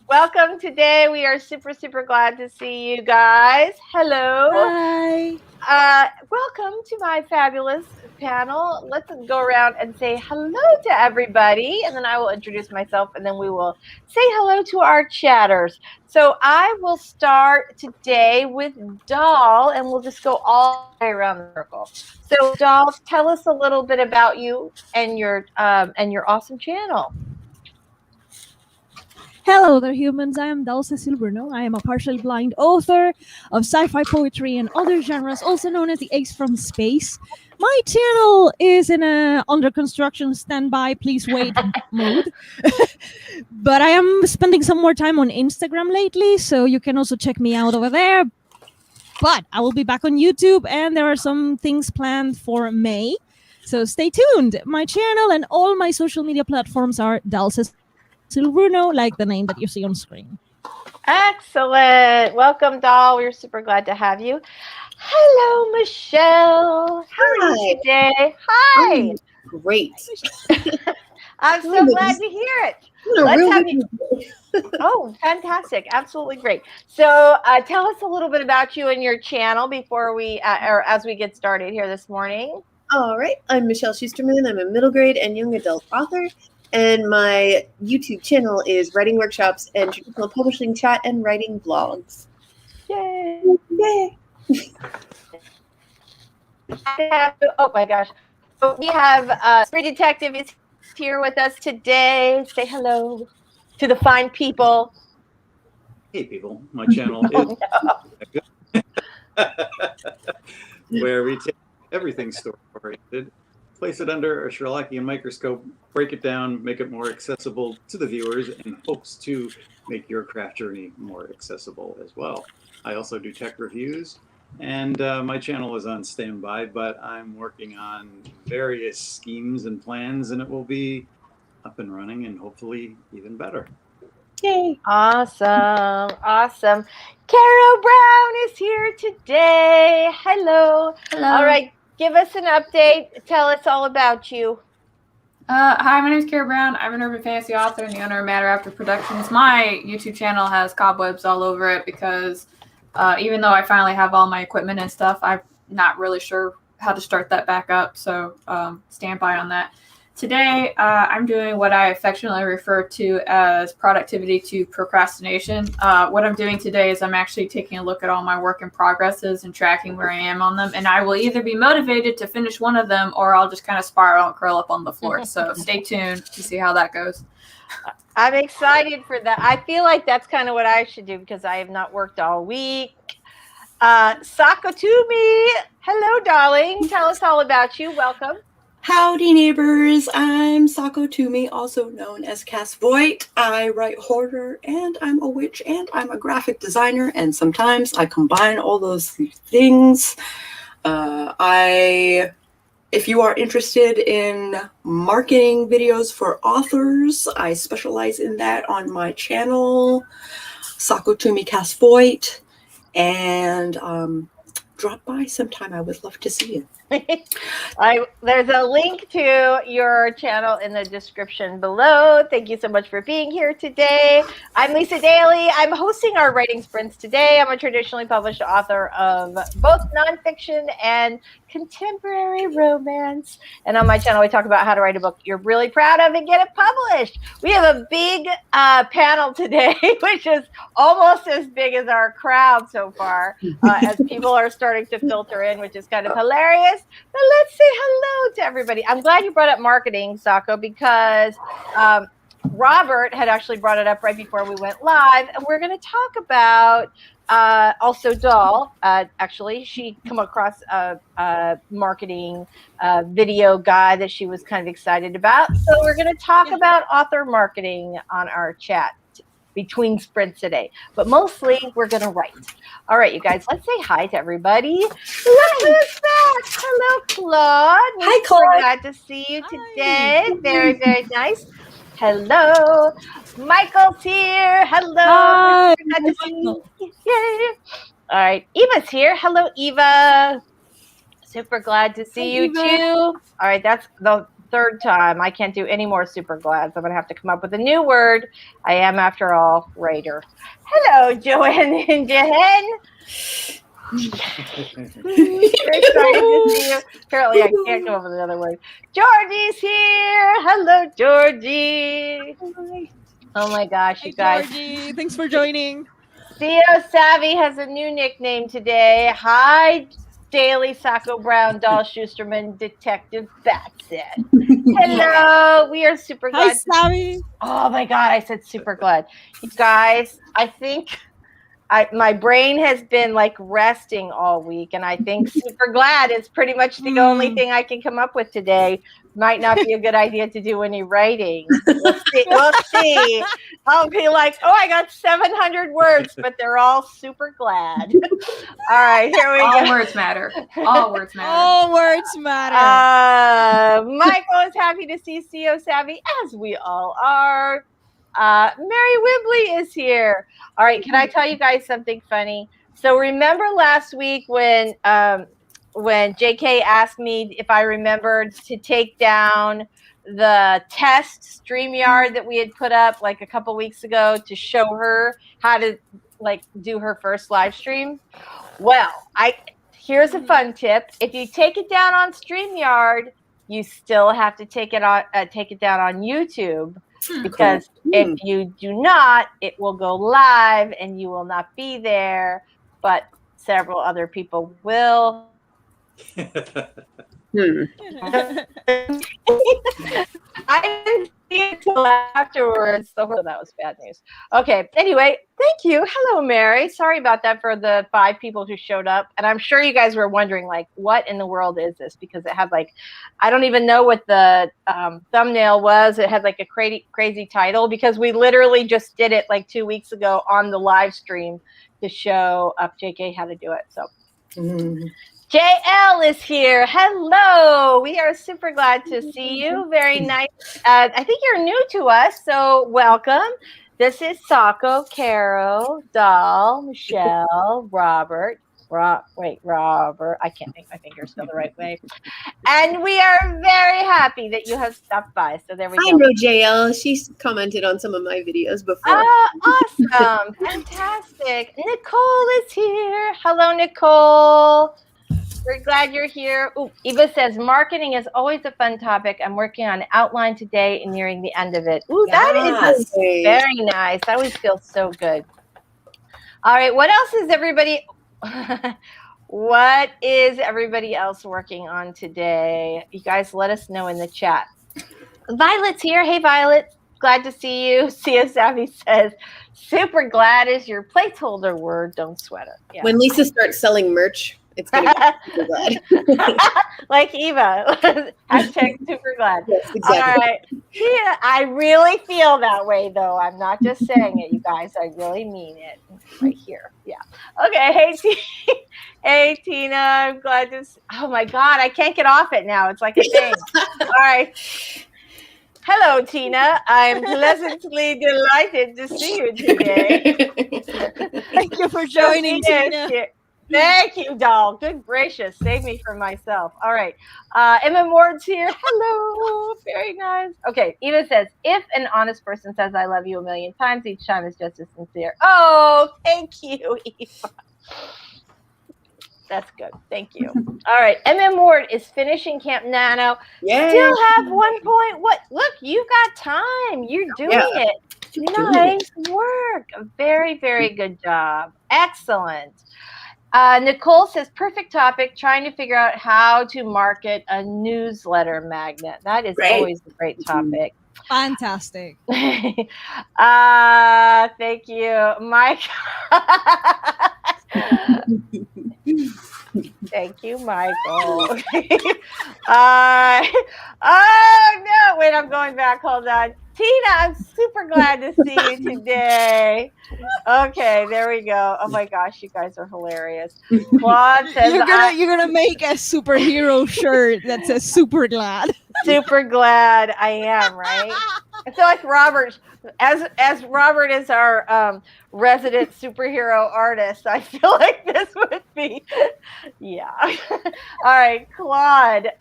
Welcome today. We are super glad to see you guys. Hello. Hi. Welcome to my fabulous panel. Let's go around and say hello to everybody, and then I will introduce myself, and then we will say hello to our chatters. So I will start today with Doll, and we'll just go all the way around the circle. So Doll, tell us a little bit about you and your awesome channel. Hello there, humans. I am Books Cecil Runo. I am a partially blind author of sci-fi poetry and other genres, also known as the Ace from Space. My channel is in a under construction standby, please wait mode. But I am spending some more time on Instagram lately, so you can also check me out over there. But I will be back on YouTube, and there are some things planned for May. So stay tuned. My channel and all my social media platforms are Books Cecil Runo, like the name that you see on screen. Excellent. Welcome, Doll. We're super glad to have you. Hello, Michelle. How are you today? Hi. Great. I'm so glad to hear it. Let's have you. Oh, fantastic. Absolutely great. So tell us a little bit about you and your channel before we, or as we get started here this morning. All right. I'm Michelle Schusterman. I'm a middle grade and young adult author. And my YouTube channel is Writing Workshops and Traditional Publishing Chat and Writing Vlogs. Yay. Yay. Oh my gosh. So we have Spring Detective is here with us today. Say hello to the fine people. Hey people, my channel is where we take everything story oriented, place it under a Sherlockian microscope, break it down, make it more accessible to the viewers, in hopes to make your craft journey more accessible as well. I also do tech reviews, and my channel is on standby, but I'm working on various schemes and plans, and it will be up and running and hopefully even better. Yay. Awesome. Awesome. Carrow Brown is here today. Hello. Hello. All right. Give us an update. Tell us all about you. Hi, my name is Carrow Brown. I'm an urban fantasy author and the owner of Matter After Productions. My YouTube channel has cobwebs all over it because even though I finally have all my equipment and stuff, I'm not really sure how to start that back up. So stand by on that. Today, I'm doing what I affectionately refer to as productivity to procrastination. What I'm doing today is I'm actually taking a look at all my work in progresses and tracking where I am on them. And I will either be motivated to finish one of them or I'll just kind of spiral and curl up on the floor. So stay tuned to see how that goes. I'm excited for that. I feel like that's kind of what I should do because I have not worked all week. Sakotumi, hello, darling. Tell us all about you. Welcome. Howdy, neighbors. I'm Sakotumi, also known as Cass Voigt. I write horror, and I'm a witch, and I'm a graphic designer, and sometimes I combine all those things. If you are interested in marketing videos for authors, I specialize in that on my channel, Sakotumi Cass Voigt, and drop by sometime. I would love to see you. There's a link to your channel in the description below. Thank you so much for being here today. I'm Lisa Daley. I'm hosting our writing sprints today. I'm a traditionally published author of both nonfiction and contemporary romance. And on my channel, we talk about how to write a book you're really proud of and get it published. We have a big panel today, which is almost as big as our crowd so far, as people are starting to filter in, which is kind of hilarious. But let's say hello to everybody. I'm glad you brought up marketing, Sako, because Robert had actually brought it up right before we went live, and we're going to talk about also Doll. Actually, she come across a marketing video guide that she was kind of excited about. So we're going to talk about author marketing on our chat between sprints today, but mostly we're going to write. All right, you guys, let's say hi to everybody. Look who's back. Hello, Claude. Hi, Claude. We're glad to see you today. Hi. Very, very nice. Hello. Michael's here. Hello. Hi. Glad to see you. Yay. All right, Eva's here. Hello, Eva. Super glad to see you too. All right, that's the third time. I can't do any more super glad, so I'm going to have to come up with a new word. I am, after all, writer. Hello, Joanne and Jahen. Very excited to see you. Apparently, I can't come up with another word. Georgie's here. Hello, Georgie. Oh my gosh, you guys. Georgie, thanks for joining. Theo Savvy has a new nickname today. Hi, Daley, Sacco Brown, Doll Schusterman, Detective Batson. Hello. We are super Hi, glad. Savvy. Oh my God, I said super glad. You guys, I think my brain has been like resting all week, and I think super glad is pretty much the only thing I can come up with today. Might not be a good idea to do any writing. We'll see. We'll see. I'll be like, oh, I got 700 words, but they're all super glad. All right, here we go. All words matter. All words matter. All words matter. Michael is happy to see CEO Savvy, as we all are. Mary Wibley is here. All right, can I tell you guys something funny? So remember last week when JK asked me if I remembered to take down the test StreamYard that we had put up like a couple weeks ago to show her how to like do her first live stream? Well, here's a fun tip. If you take it down on StreamYard, you still have to take it down on YouTube. Because if you do not, it will go live and you will not be there, but several other people will. I didn't see it until afterwards, so that was bad news. Okay, anyway, thank you. Hello, Mary. Sorry about that for the 5 people who showed up. And I'm sure you guys were wondering, like, what in the world is this? Because it had, like, I don't even know what the thumbnail was. It had, like, a crazy title because we literally just did it, like, 2 weeks ago on the live stream to show JK how to do it. So. JL is here. Hello. We are super glad to see you. Very nice. I think you're new to us, so welcome. This is Sacco, Carrow, Doll, Michelle, Robert. Robert. I can't make my fingers go the right way. And we are very happy that you have stopped by. So there we go. I know JL. She's commented on some of my videos before. Awesome. Fantastic. Nicole is here. Hello, Nicole. We're glad you're here. Ooh, Eva says, marketing is always a fun topic. I'm working on an outline today and nearing the end of it. Ooh, that is very nice. That always feels so good. All right, what else is everybody else working on today? You guys let us know in the chat. Violet's here. Hey, Violet. Glad to see you. Sia Savvy says, super glad is your placeholder word. Don't sweat it. Yeah. When Lisa starts selling merch, it's going to be super glad. Like Eva. Hashtag super glad. Yes, exactly. All right. Yeah, I really feel that way, though. I'm not just saying it, you guys. I really mean it. Right here. Yeah. Okay. Hey, Tina. I'm glad to see. Oh, my God. I can't get off it now. It's like a thing. All right. Hello, Tina. I'm pleasantly delighted to see you today. Thank you for joining, Tina. Thank you, doll. Good gracious. Save me from myself. All right. Emma Ward's here. Hello. Very nice. Okay. Eva says, if an honest person says I love you 1,000,000 times, each time is just as sincere. Oh, thank you, Eva. That's good. Thank you. All right. MM Ward is finishing Camp Nano. Yay. Still have 1 point. What? Look, you got time. You're doing it. Nice work. Very, very good job. Excellent. Nicole says, perfect topic, trying to figure out how to market a newsletter magnet. That is always a great topic. Fantastic. Thank you, Mike. Thank you, Michael. Oh, no. Wait, I'm going back. Hold on. Tina, I'm super glad to see you today. Okay, there we go. Oh my gosh, you guys are hilarious. Claude says you're gonna make a superhero shirt that says super glad. Super glad I am, right? I feel like Robert, as Robert is our resident superhero artist, I feel like this would be, yeah. All right, Claude.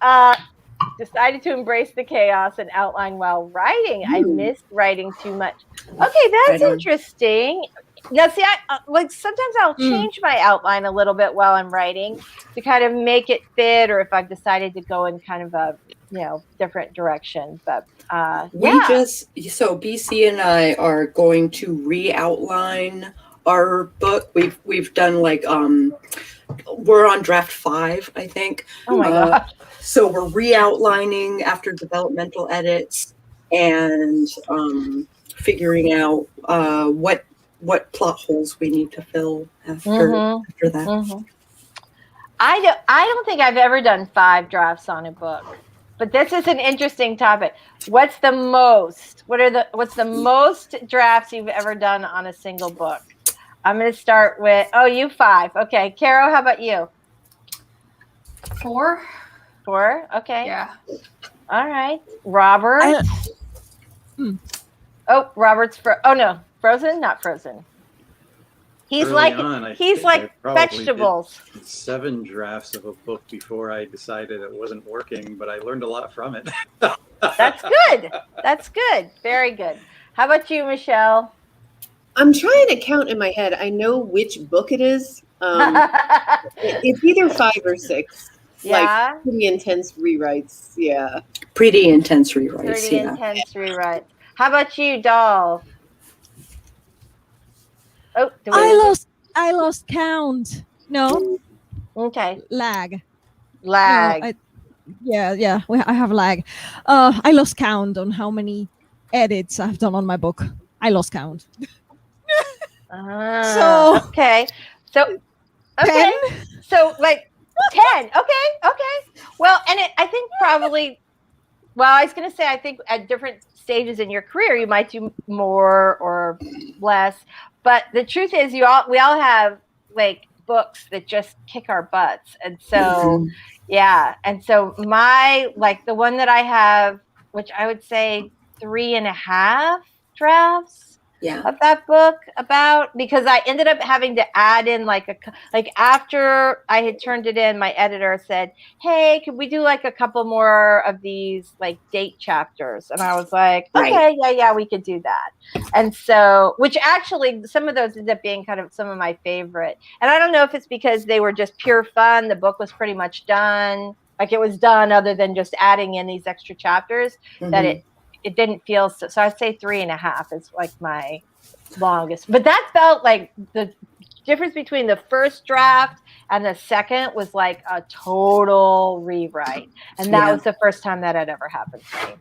Decided to embrace the chaos and outline while writing. I missed writing too much. Okay, that's interesting. Now, see, I like sometimes I'll change my outline a little bit while I'm writing to kind of make it fit, or if I've decided to go in kind of a different direction. But so BC and I are going to re-outline our book. We've done like we're on draft 5, I think. Oh my gosh. So we're re-outlining after developmental edits and figuring out what plot holes we need to fill after that. Mm-hmm. I don't think I've ever done 5 drafts on a book, but this is an interesting topic. What's the most drafts you've ever done on a single book? I'm going to start with, you 5. Okay. Carol, how about you? 4. 4? Okay. Yeah. All right. Robert? Robert's Frozen? Not Frozen. He's like vegetables. 7 drafts of a book before I decided it wasn't working, but I learned a lot from it. That's good. That's good. Very good. How about you, Michelle? I'm trying to count in my head. I know which book it is. It's either 5 or 6. Yeah. Like pretty intense rewrites. Yeah. Pretty intense rewrites. Pretty intense rewrites. How about you, Doll? Oh, I lost count. No. Okay. Lag. No, I have lag. I lost count on how many edits I've done on my book. I lost count. Okay. So 10? So like 10. Okay. Well, and I think probably. Well, I was going to say, I think at different stages in your career, you might do more or less. But the truth is, we all have like books that just kick our butts, and so and so the one that I have, which I would say 3.5 drafts of that book because I ended up having to add in after I had turned it in, my editor said, "Hey, could we do like a couple more of these like date chapters?" And I was like, "Okay, yeah, we could do that." And so, which actually some of those ended up being kind of some of my favorite. And I don't know if it's because they were just pure fun. The book was pretty much done. Like it was done other than just adding in these extra chapters that it didn't feel so I'd say 3.5 is like my longest. But that felt like the difference between the first draft and the second was like a total rewrite. And that was the first time that had ever happened to me.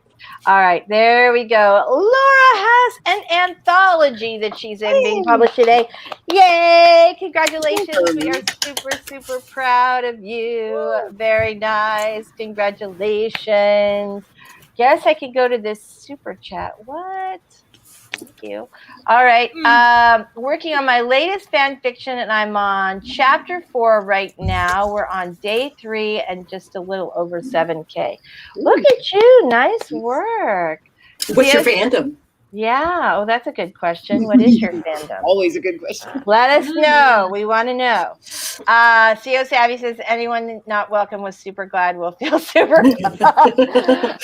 All right, there we go. Laura has an anthology that she's in being published today. Yay! Congratulations. We are super, super proud of you. Very nice. Congratulations. Guess I could go to this super chat. What? Thank you. All right. Working on my latest fan fiction, and I'm on chapter 4 right now. We're on day 3 and just a little over 7K. Look at you. Nice work. What's your fandom? Yeah. Oh, that's a good question. What is your fandom? Always a good question. Let us know. We want to know. CO Savvy says, anyone not welcome was super glad. We'll feel super glad.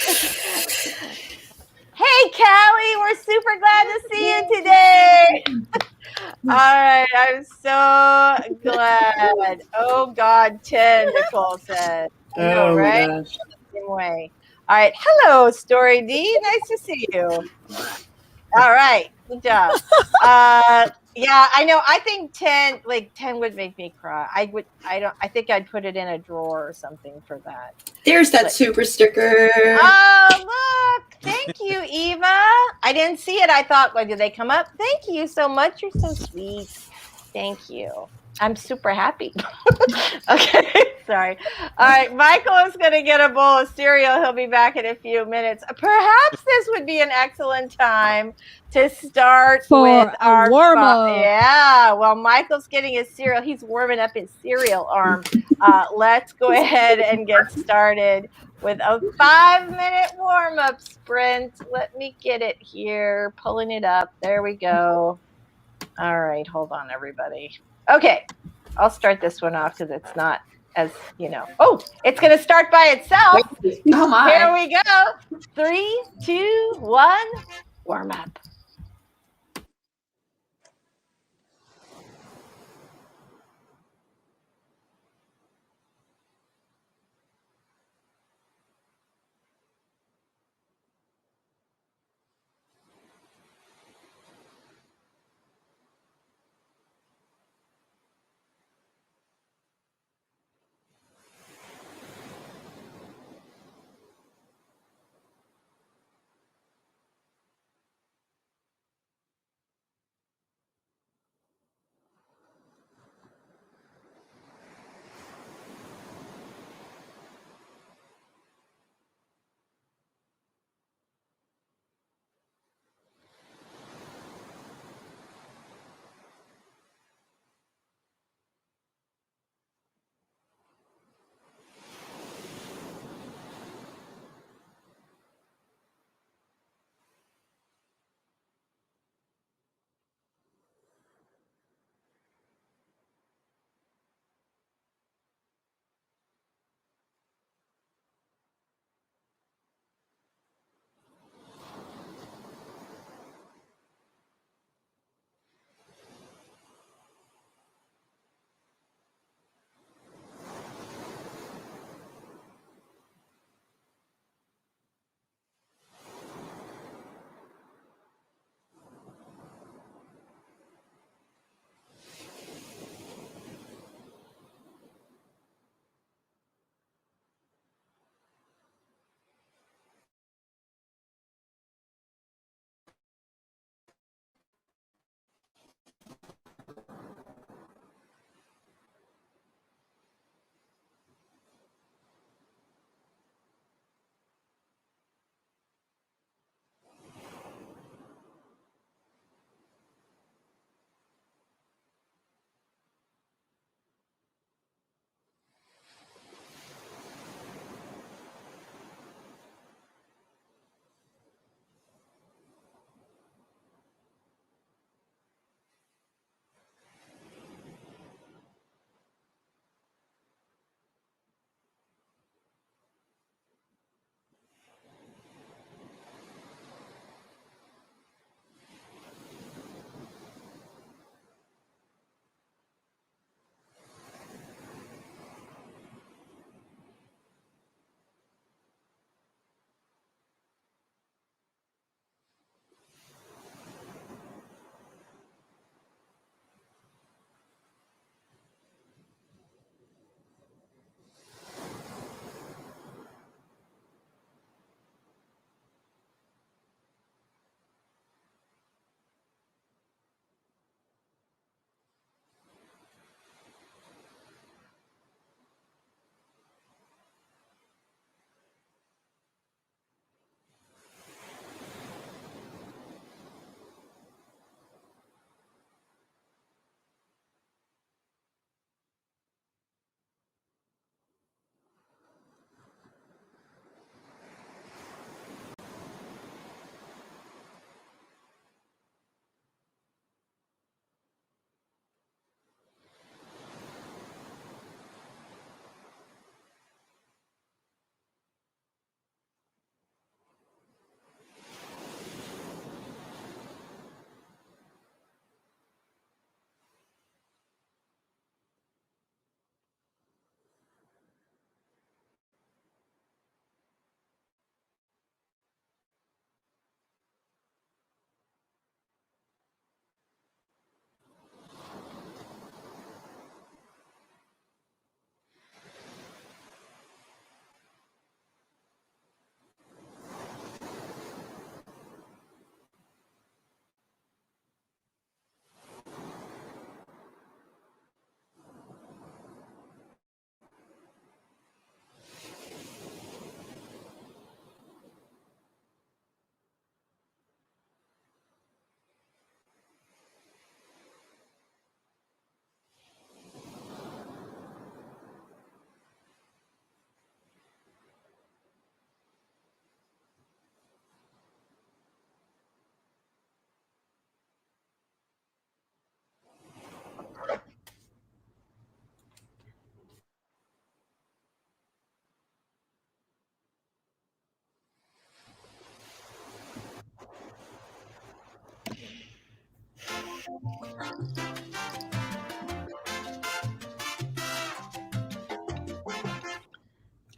Hey, Callie, we're super glad to see you today. All right, I'm so glad. Oh, God, 10, Nicole said. Oh, right? my gosh. Same way. All right, hello, Story D. Nice to see you. All right, good job. Yeah, I know. I think 10 would make me cry. I think I'd put it in a drawer or something for that. There's that super sticker. Oh, look. Thank you, Eva. I didn't see it. I thought, did they come up? Thank you so much. You're so sweet. Thank you. I'm super happy. Okay, sorry. All right, Michael is going to get a bowl of cereal. He'll be back in a few minutes. Perhaps this would be an excellent time to start with our warm-up. Yeah, while Michael's getting his cereal, he's warming up his cereal arm. Let's go ahead and get started with a 5-minute warm-up sprint. Let me get it here, pulling it up. There we go. All right, hold on, everybody. Okay, I'll start this one off because it's not as you know. Oh, it's going to start by itself. Oh my. Here we go. 3, 2, 1. Warm up.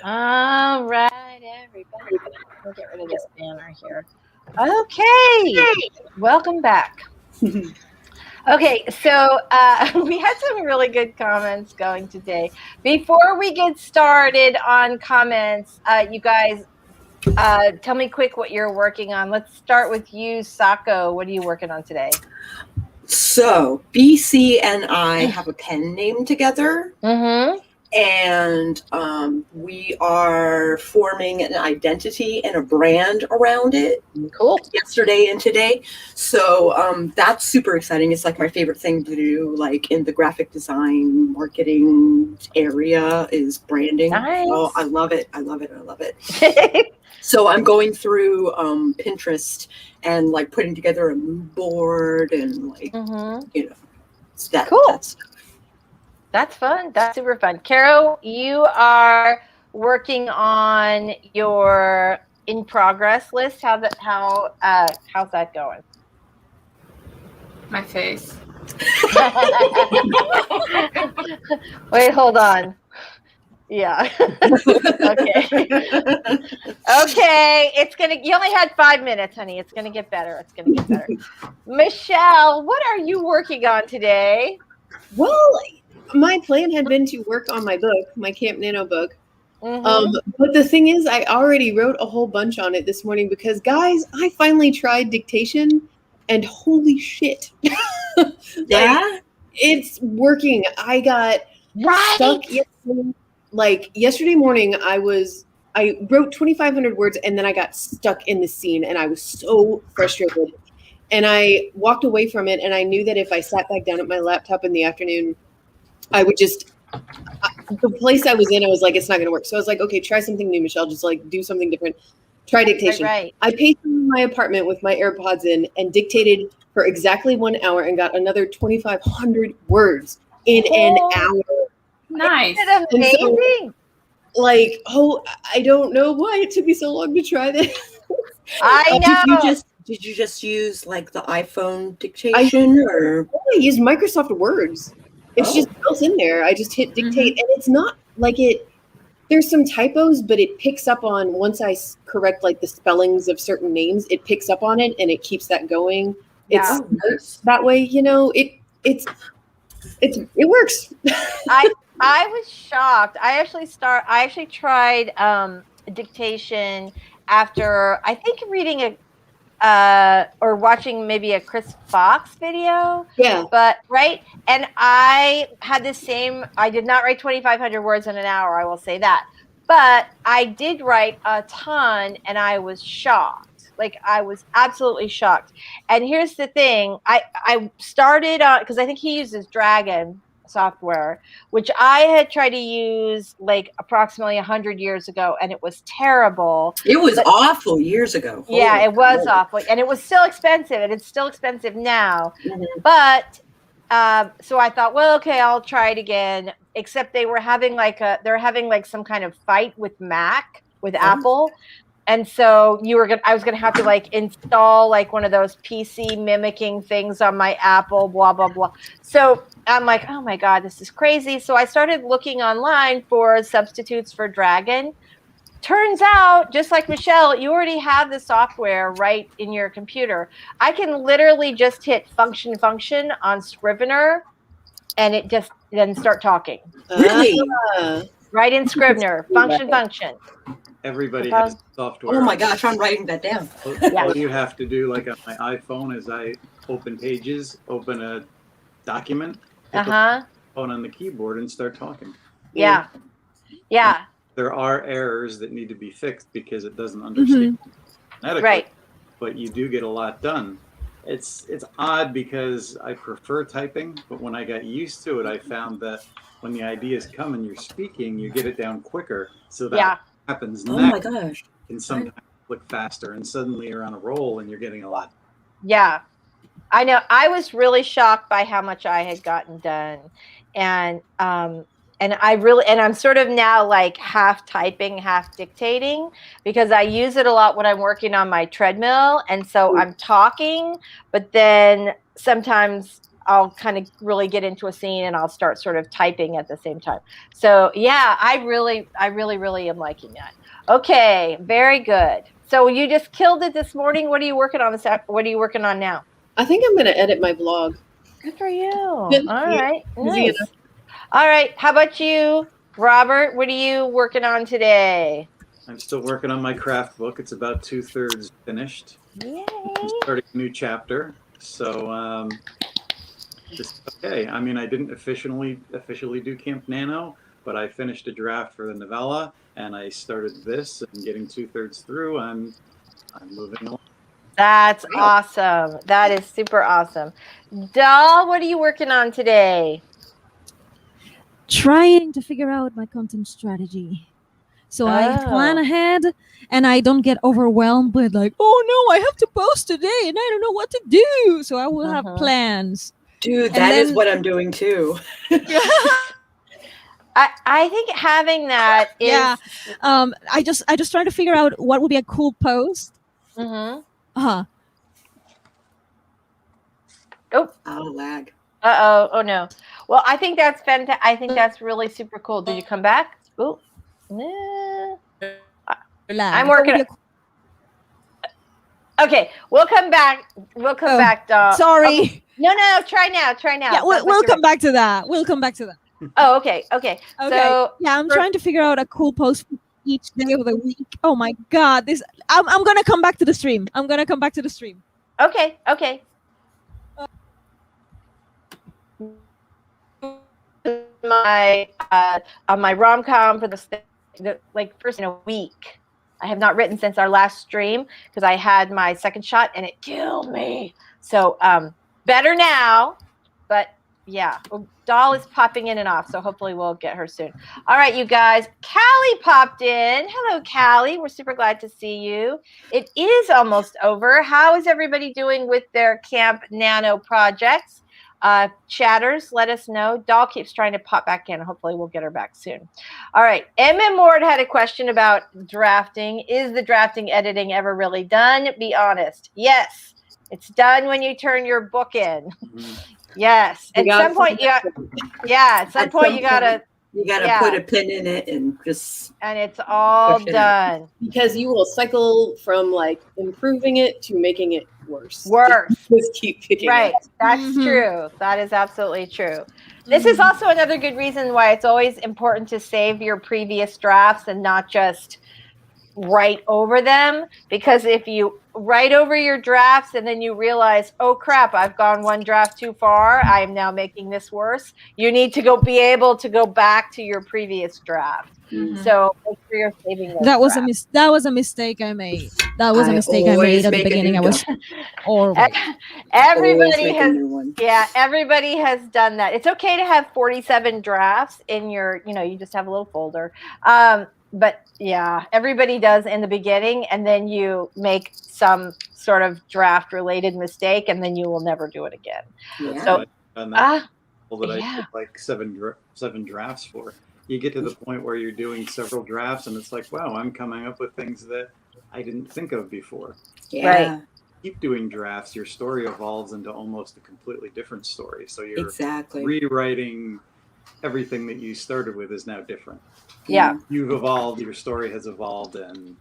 All right, everybody. We'll get rid of this banner here. Okay, welcome back. Okay, so we had some really good comments going today. Before we get started on comments, you guys, tell me quick what you're working on. Let's start with you, Sako. What are you working on today? So BC and I have a pen name together. Mm-hmm. And we are forming an identity and a brand around it. Cool. Yesterday and today. So that's super exciting. It's like my favorite thing to do, like in the graphic design, marketing area is branding. Nice. Oh, I love it. I love it. I love it. So I'm going through Pinterest and like putting together a mood board and like, you know, it's that. Cool. That's That's fun. That's super fun. Carol, you are working on your in progress list. How's that going? My face. Wait, hold on. Yeah. Okay. Okay. You only had 5 minutes, honey. It's gonna get better. It's gonna get better. Michelle, what are you working on today? Well, my plan had been to work on my book, my Camp Nano book. Mm-hmm. But the thing is, I already wrote a whole bunch on it this morning because, guys, I finally tried dictation, and holy shit. yeah. It's working. I got stuck yesterday morning. I wrote 2,500 words, and then I got stuck in the scene, and I was so frustrated. And I walked away from it, and I knew that if I sat back down at my laptop in the afternoon, I would the place I was in, I was like, it's not going to work. So I was like, okay, try something new, Michelle. Just like do something different. Try dictation. Right. I paced in my apartment with my AirPods in and dictated for exactly 1 hour and got another 2,500 words in an hour. Nice. Isn't it amazing? So, I don't know why it took me so long to try this. I know. Did you just use like the iPhone dictation or? I used Microsoft Words. It's just built in there. I just hit dictate, and it's not like it. There's some typos, but it picks up on once I correct like the spellings of certain names. It picks up on it, and it keeps that going. Yeah. It's that way, you know. It works. I was shocked. I actually tried dictation after I think reading or watching maybe a Chris Fox video. Yeah. But right. And I had the same, I did not write 2,500 words in an hour. I will say that, but I did write a ton and I was shocked. Like I was absolutely shocked. And here's the thing. I started on, because I think he uses Dragon software, which I had tried to use like approximately 100 years ago, and it was terrible. It was awful years ago. Yeah, it was awful, and it was still expensive, and it's still expensive now. But so I thought, well, okay, I'll try it again. Except they're having like some kind of fight with Apple. And so I was gonna have to like install like one of those PC mimicking things on my Apple, blah blah blah. So I'm like, oh my God, this is crazy. So I started looking online for substitutes for Dragon. Turns out, just like Michelle, you already have the software right in your computer. I can literally just hit function on Scrivener, and it just then start talking. Really? Right in Scrivener, function. Everybody has software. Oh my gosh, I'm writing that down. All you have to do, like on my iPhone, is I open Pages, open a document, phone on the keyboard, and start talking. Yeah. There are errors that need to be fixed because it doesn't understand phonetically, Right. But you do get a lot done. It's odd because I prefer typing, but when I got used to it, I found that when the ideas come and you're speaking, you get it down quicker. So that happens next. Oh my gosh. And sometimes look faster, and suddenly you're on a roll and you're getting a lot. Yeah, I know. I was really shocked by how much I had gotten done, and I'm sort of now like half typing, half dictating, because I use it a lot when I'm working on my treadmill, and so I'm talking, but then sometimes I'll kind of really get into a scene and I'll start sort of typing at the same time. So yeah, I really am liking that. Okay, very good. So you just killed it this morning. What are you working on What are you working on now? I think I'm going to edit my blog. Good for you. All Yeah. right, Easy nice. enough. All right, how about you, Robert? What are you working on today? I'm still working on my craft book. It's about 2/3 finished. Yay. I'm starting a new chapter. So just okay. I mean, I didn't officially do Camp Nano, but I finished a draft for the novella, and I started this and getting 2/3 through. I'm moving along. That's awesome. That is super awesome. Doll, what are you working on today? Trying to figure out my content strategy. So I plan ahead and I don't get overwhelmed with like, oh no, I have to post today and I don't know what to do. So I will have plans. Dude, that is what I'm doing too. I think having that is I just try to figure out what would be a cool post. Oh, lag. oh no. Well, I think that's fantastic. I think that's really super cool. Did you come back? Oh, no. I'm working. Okay, we'll come back. We'll come back, Doll. Sorry. Okay. No. Try now. Yeah, we'll come back to that. We'll come back to that. Oh, okay. So yeah, I'm trying to figure out a cool post for each day of the week. Oh my god, I'm gonna come back to the stream. Okay. My on my rom-com for the first in a week. I have not written since our last stream because I had my second shot and it killed me. So better now, but yeah, Doll is popping in and off, so hopefully we'll get her soon. All right, you guys. Callie popped in. Hello, Callie. We're super glad to see you. It is almost over. How is everybody doing with their Camp Nano projects? Chatters, let us know. Doll keeps trying to pop back in. Hopefully we'll get her back soon. All right. MM Ward had a question about drafting. Is the drafting editing ever really done? Be honest. Yes. It's done when you turn your book in. Yes. At some point, you gotta put a pin in it and it's all done. Because you will cycle from like improving it to making it worse. Just keep picking right. up. That's true. That is absolutely true. This is also another good reason why it's always important to save your previous drafts and not just write over them, because if you write over your drafts and then you realize, oh crap, I've gone one draft too far, I am now making this worse, you need to be able to go back to your previous draft. So make sure you're saving those that was drafts. that was a mistake I made. That was a mistake I made at the beginning. I was everybody has done that. It's okay to have 47 drafts in your, you just have a little folder. But yeah, everybody does in the beginning, and then you make some sort of draft related mistake, and then you will never do it again. Yeah. So I did like seven drafts for. You get to the point where you're doing several drafts, and it's like, wow, I'm coming up with things that I didn't think of before. Yeah. Right. Keep doing drafts, your story evolves into almost a completely different story. So you're rewriting everything that you started with is now different. Yeah. You've evolved, your story has evolved, and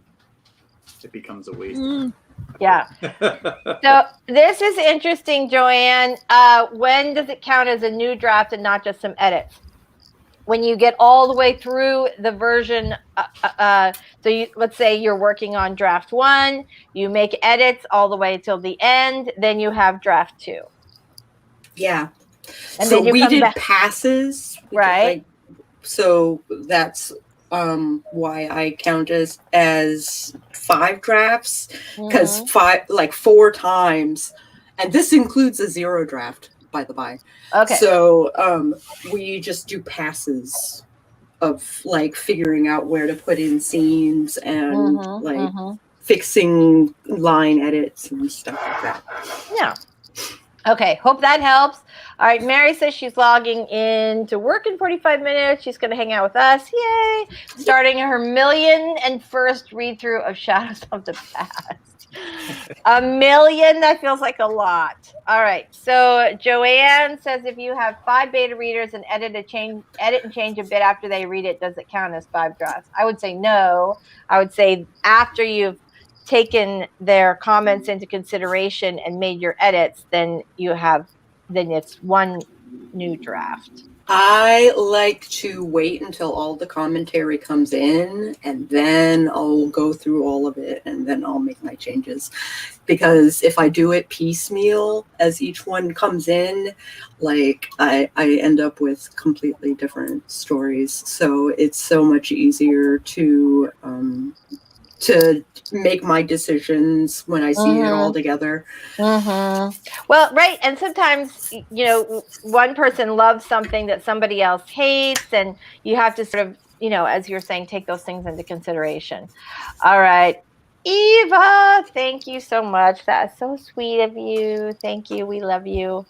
it becomes a waste. Yeah. So this is interesting, Joanne. When does it count as a new draft and not just some edits? When you get all the way through the version, let's say you're working on draft 1, you make edits all the way till the end, then you have draft 2. Yeah. And so then you we come did back. passes. Right. So that's why I count as 5 drafts, because 4 times, and this includes a 0 draft, by the by. Okay. So we just do passes of like figuring out where to put in scenes and fixing line edits and stuff like that. Yeah. Okay, hope that helps. All right, Mary says she's logging in to work in 45 minutes. She's going to hang out with us. Yay! Starting her 1,000,001st read-through of Shadows of the Past. A million, that feels like a lot. All right. So Joanne says if you have 5 beta readers and edit and change a bit after they read it, does it count as 5 drafts? I would say no. I would say after you've taken their comments into consideration and made your edits, then it's 1 new draft. I like to wait until all the commentary comes in, and then I'll go through all of it, and then I'll make my changes. Because if I do it piecemeal as each one comes in, like I end up with completely different stories. So it's so much easier to make my decisions when I see it all together. Well, right. And sometimes, one person loves something that somebody else hates, and you have to sort of, as you're saying, take those things into consideration. All right. Eva, thank you so much. That is so sweet of you. Thank you. We love you.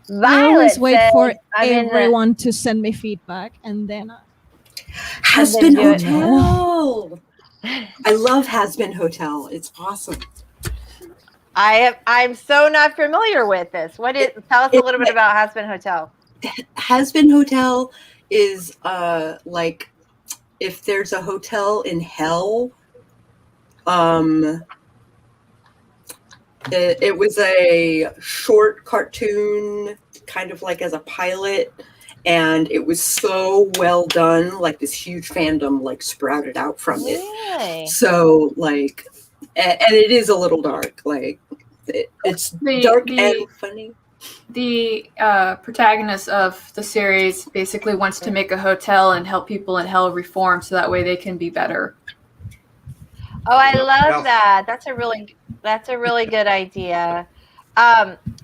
Violet I always wait says, for everyone to send me feedback, and then Has-Been Hotel. I love Has-Been Hotel. It's awesome. I'm so not familiar with this. Tell us a little bit about Has-Been Hotel. Has-Been Hotel is like if there's a hotel in hell. It was a short cartoon, kind of like as a pilot, and it was so well done. Like this huge fandom like sprouted out from it. Really? So like, and it is a little dark. Like it's dark and funny. The protagonist of the series basically wants to make a hotel and help people in hell reform so that way they can be better. Oh, I love that. That's a really good idea.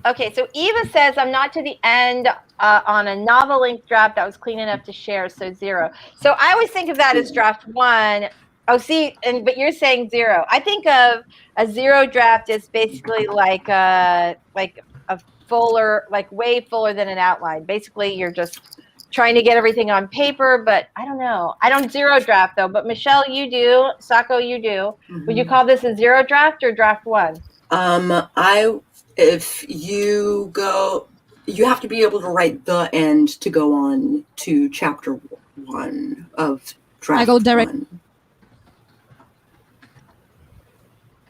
Okay, so Eva says, I'm not to the end on a novel length draft that was clean enough to share, so 0. So I always think of that as draft 1. Oh, see, but you're saying 0. I think of a 0 draft as basically like a fuller, like way fuller than an outline. Basically, you're just trying to get everything on paper, but I don't know. I don't 0 draft though, but Michelle, you do. Sako, you do. Would you call this a 0 draft or draft 1? If you go, you have to be able to write the end to go on to chapter 1 of draft. I go direct. 1.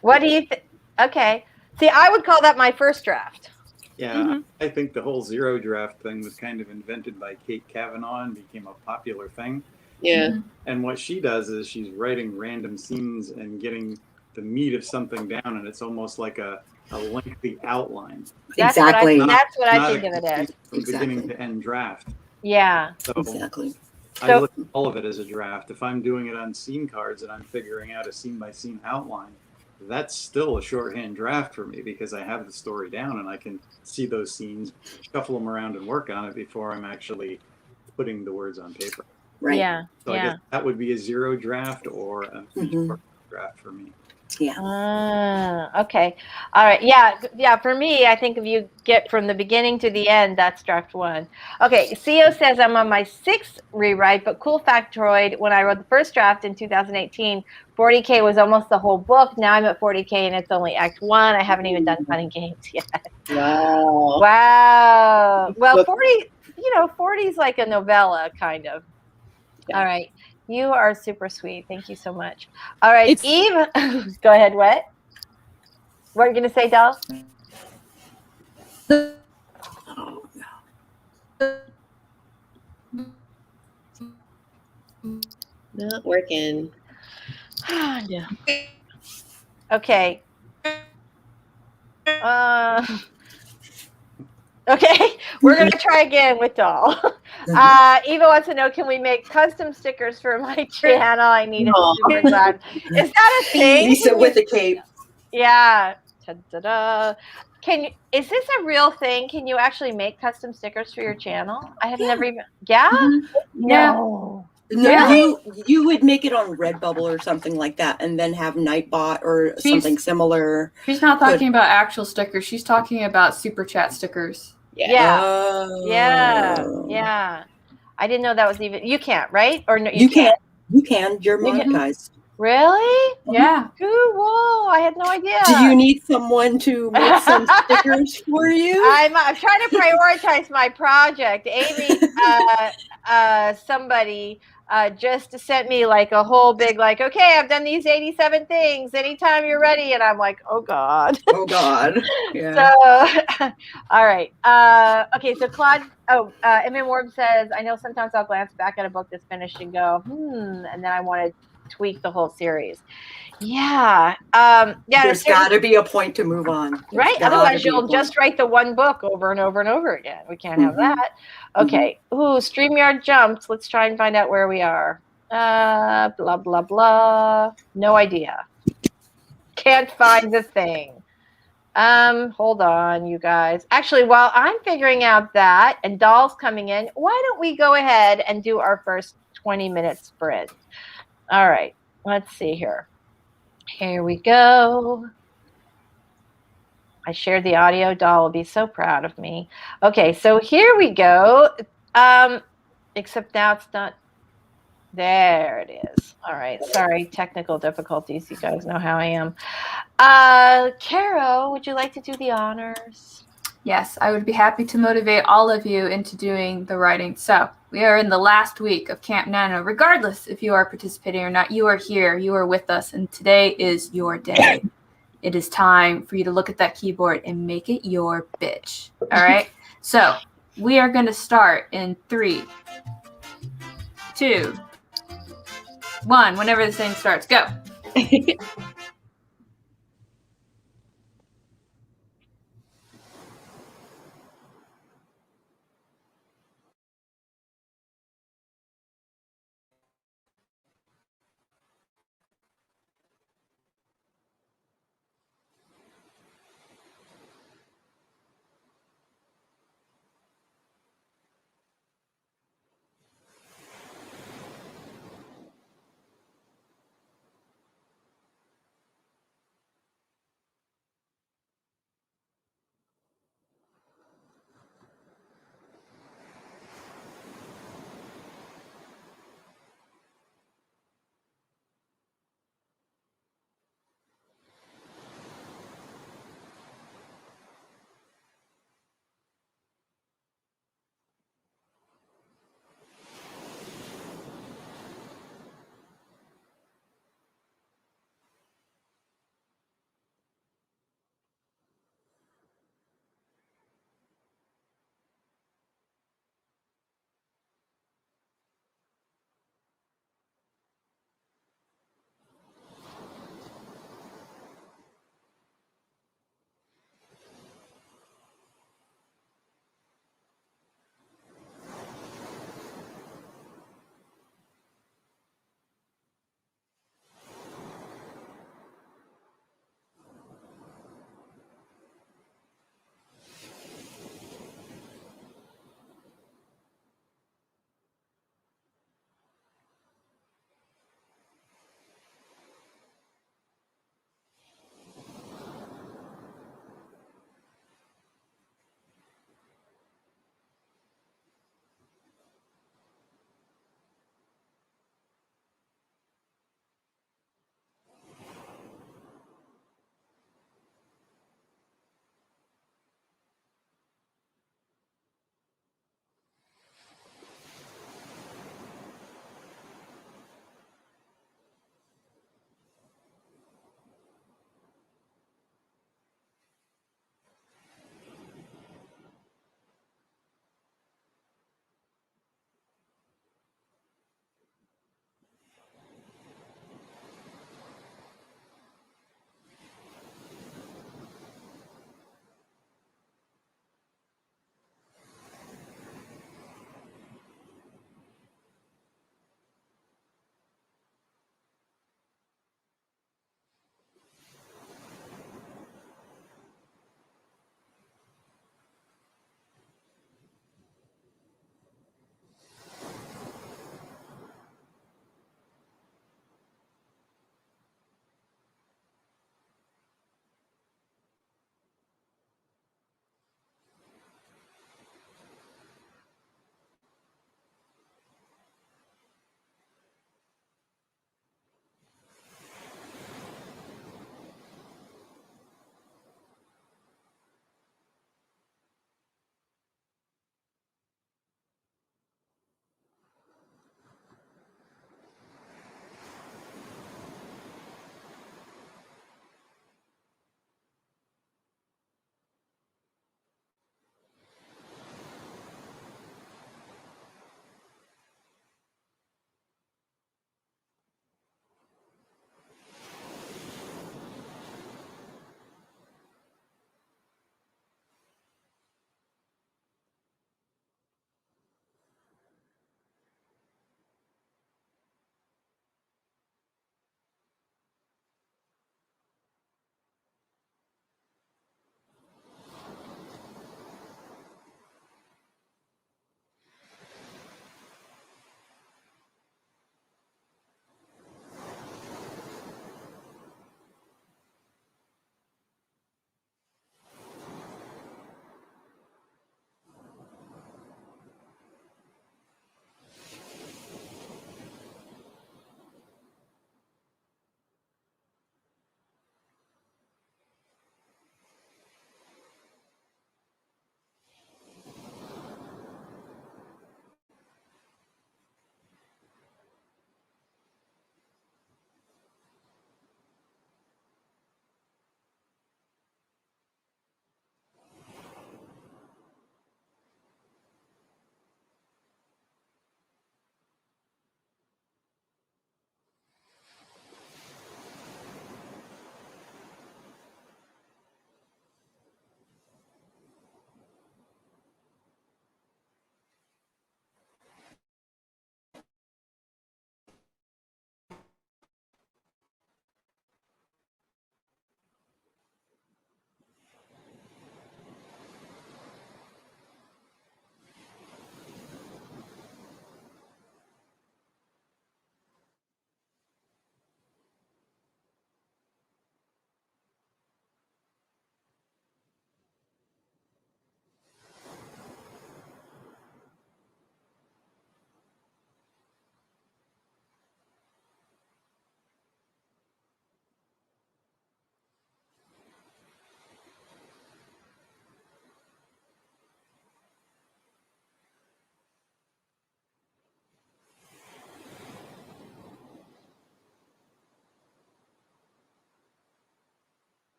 What do you think? Okay. See, I would call that my first draft. Yeah, I think the whole 0 draft thing was kind of invented by Kate Kavanaugh and became a popular thing. Yeah. And what she does is she's writing random scenes and getting the meat of something down, and it's almost like a lengthy outline. Exactly. That's what I think of it as. From beginning to end draft. Yeah. So Exactly. I look at all of it as a draft. If I'm doing it on scene cards and I'm figuring out a scene-by-scene outline, that's still a shorthand draft for me because I have the story down and I can see those scenes, shuffle them around and work on it before I'm actually putting the words on paper. Right. Yeah. So I guess that would be a 0 draft or a draft for me. Yeah. Okay. All right. Yeah. For me, I think if you get from the beginning to the end, that's draft 1. Okay. CEO says I'm on my 6th rewrite, but cool factoid, when I wrote the first draft in 2018, 40K was almost the whole book. Now I'm at 40K and it's only act 1. I haven't even done Fun and Games yet. Wow. Well, 40, 40 is like a novella kind of. Yeah. All right. You are super sweet. Thank you so much. All right, Eve. Go ahead. What are you going to say, Del? Not working. No. Okay. Okay, we're going to try again with Doll. Eva wants to know, can we make custom stickers for my channel? I need a super glad. Is that a thing? Lisa with a cape. Yeah. Ta-da-da. Is this a real thing? Can you actually make custom stickers for your channel? I have never even. Yeah? No. No, really? you would make it on Redbubble or something like that, and then have Nightbot or something similar. She's not talking about actual stickers. She's talking about super chat stickers. Yeah. Yeah. I didn't know that was even. You can't, right? Or no? You can. You're monetized. Really? Yeah. Whoa, I had no idea. Do you need someone to make some stickers for you? I'm trying to prioritize my project. Amy, somebody just sent me like a whole big like, okay, I've done these 87 things. Anytime you're ready, and I'm like, oh god. Oh God. Yeah. So, all right. Okay, so Claude. Oh, M.M. Ward says, I know sometimes I'll glance back at a book that's finished and go, and then I want to tweak the whole series. Yeah. There's got to be a point to move on. Right? There's gotta Otherwise, be a you'll point. just write the one book over and over and over again. We can't have Mhm. that. Okay. Ooh, StreamYard jumped. Let's try and find out where we are. Blah, blah, blah. No idea. Can't find the thing. Hold on, you guys. Actually, while I'm figuring out that and Doll's coming in, why don't we go ahead and do our first 20-minute sprint? All right. Let's see here. Here we go. I shared the audio. Doll will be so proud of me. Okay, so here we go. Except now it's not. There it is. All right. Sorry, technical difficulties. You guys know how I am. Caro, would you like to do the honors? Yes, I would be happy to motivate all of you into doing the writing. So we are in the last week of Camp Nano. Regardless if you are participating or not, you are here, you are with us, and today is your day. It is time for you to look at that keyboard and make it your bitch. All right? So we are going to start in 3, 2, 1. Whenever this thing starts, go.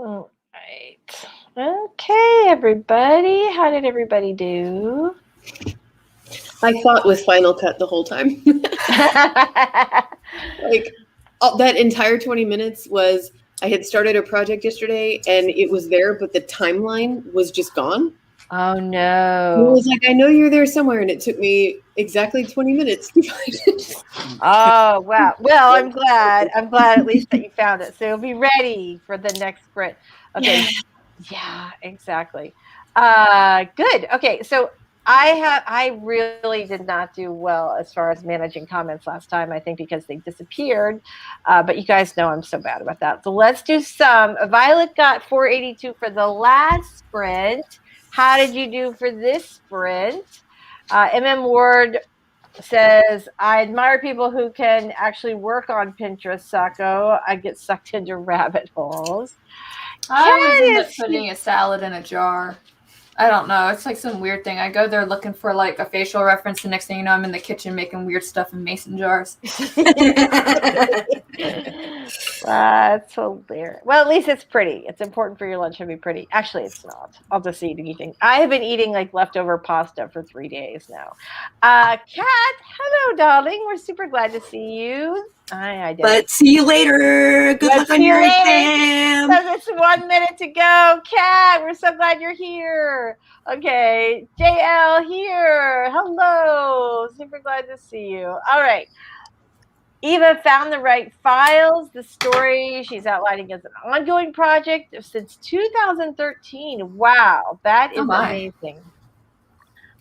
All right. Okay, everybody. How did everybody do? I fought with Final Cut the whole time. Like that entire 20 minutes was, I had started a project yesterday and it was there, but the timeline was just gone. Oh And I no. was like, I know you're there somewhere, and it took me exactly 20 minutes to find it. Oh wow. Well, I'm glad. I'm glad at least that you found it. So you'll be ready for the next sprint. Okay. Yeah, exactly. Good. Okay, so I really did not do well as far as managing comments last time. I think because they disappeared. But you guys know I'm so bad about that. So let's do some. Violet got 482 for the last sprint. How did you do for this sprint? Ward says, I admire people who can actually work on Pinterest, Sacco. I get sucked into rabbit holes. I always end up putting a salad in a jar. I don't know. It's like some weird thing. I go there looking for like a facial reference. The next thing you know, I'm in the kitchen making weird stuff in mason jars. That's hilarious. Well, at least it's pretty. It's important for your lunch to be pretty. Actually, it's not. I'll just eat anything. I have been eating like leftover pasta for 3 days now. Kat, hello, darling. We're super glad to see you. I did. But see you later. Good luck on your exam. So it's 1 minute to go. Kat, we're so glad you're here. Okay, JL here. Hello. Super glad to see you. All right. Eva found the right files. The story she's outlining is an ongoing project since 2013. Wow, that is amazing.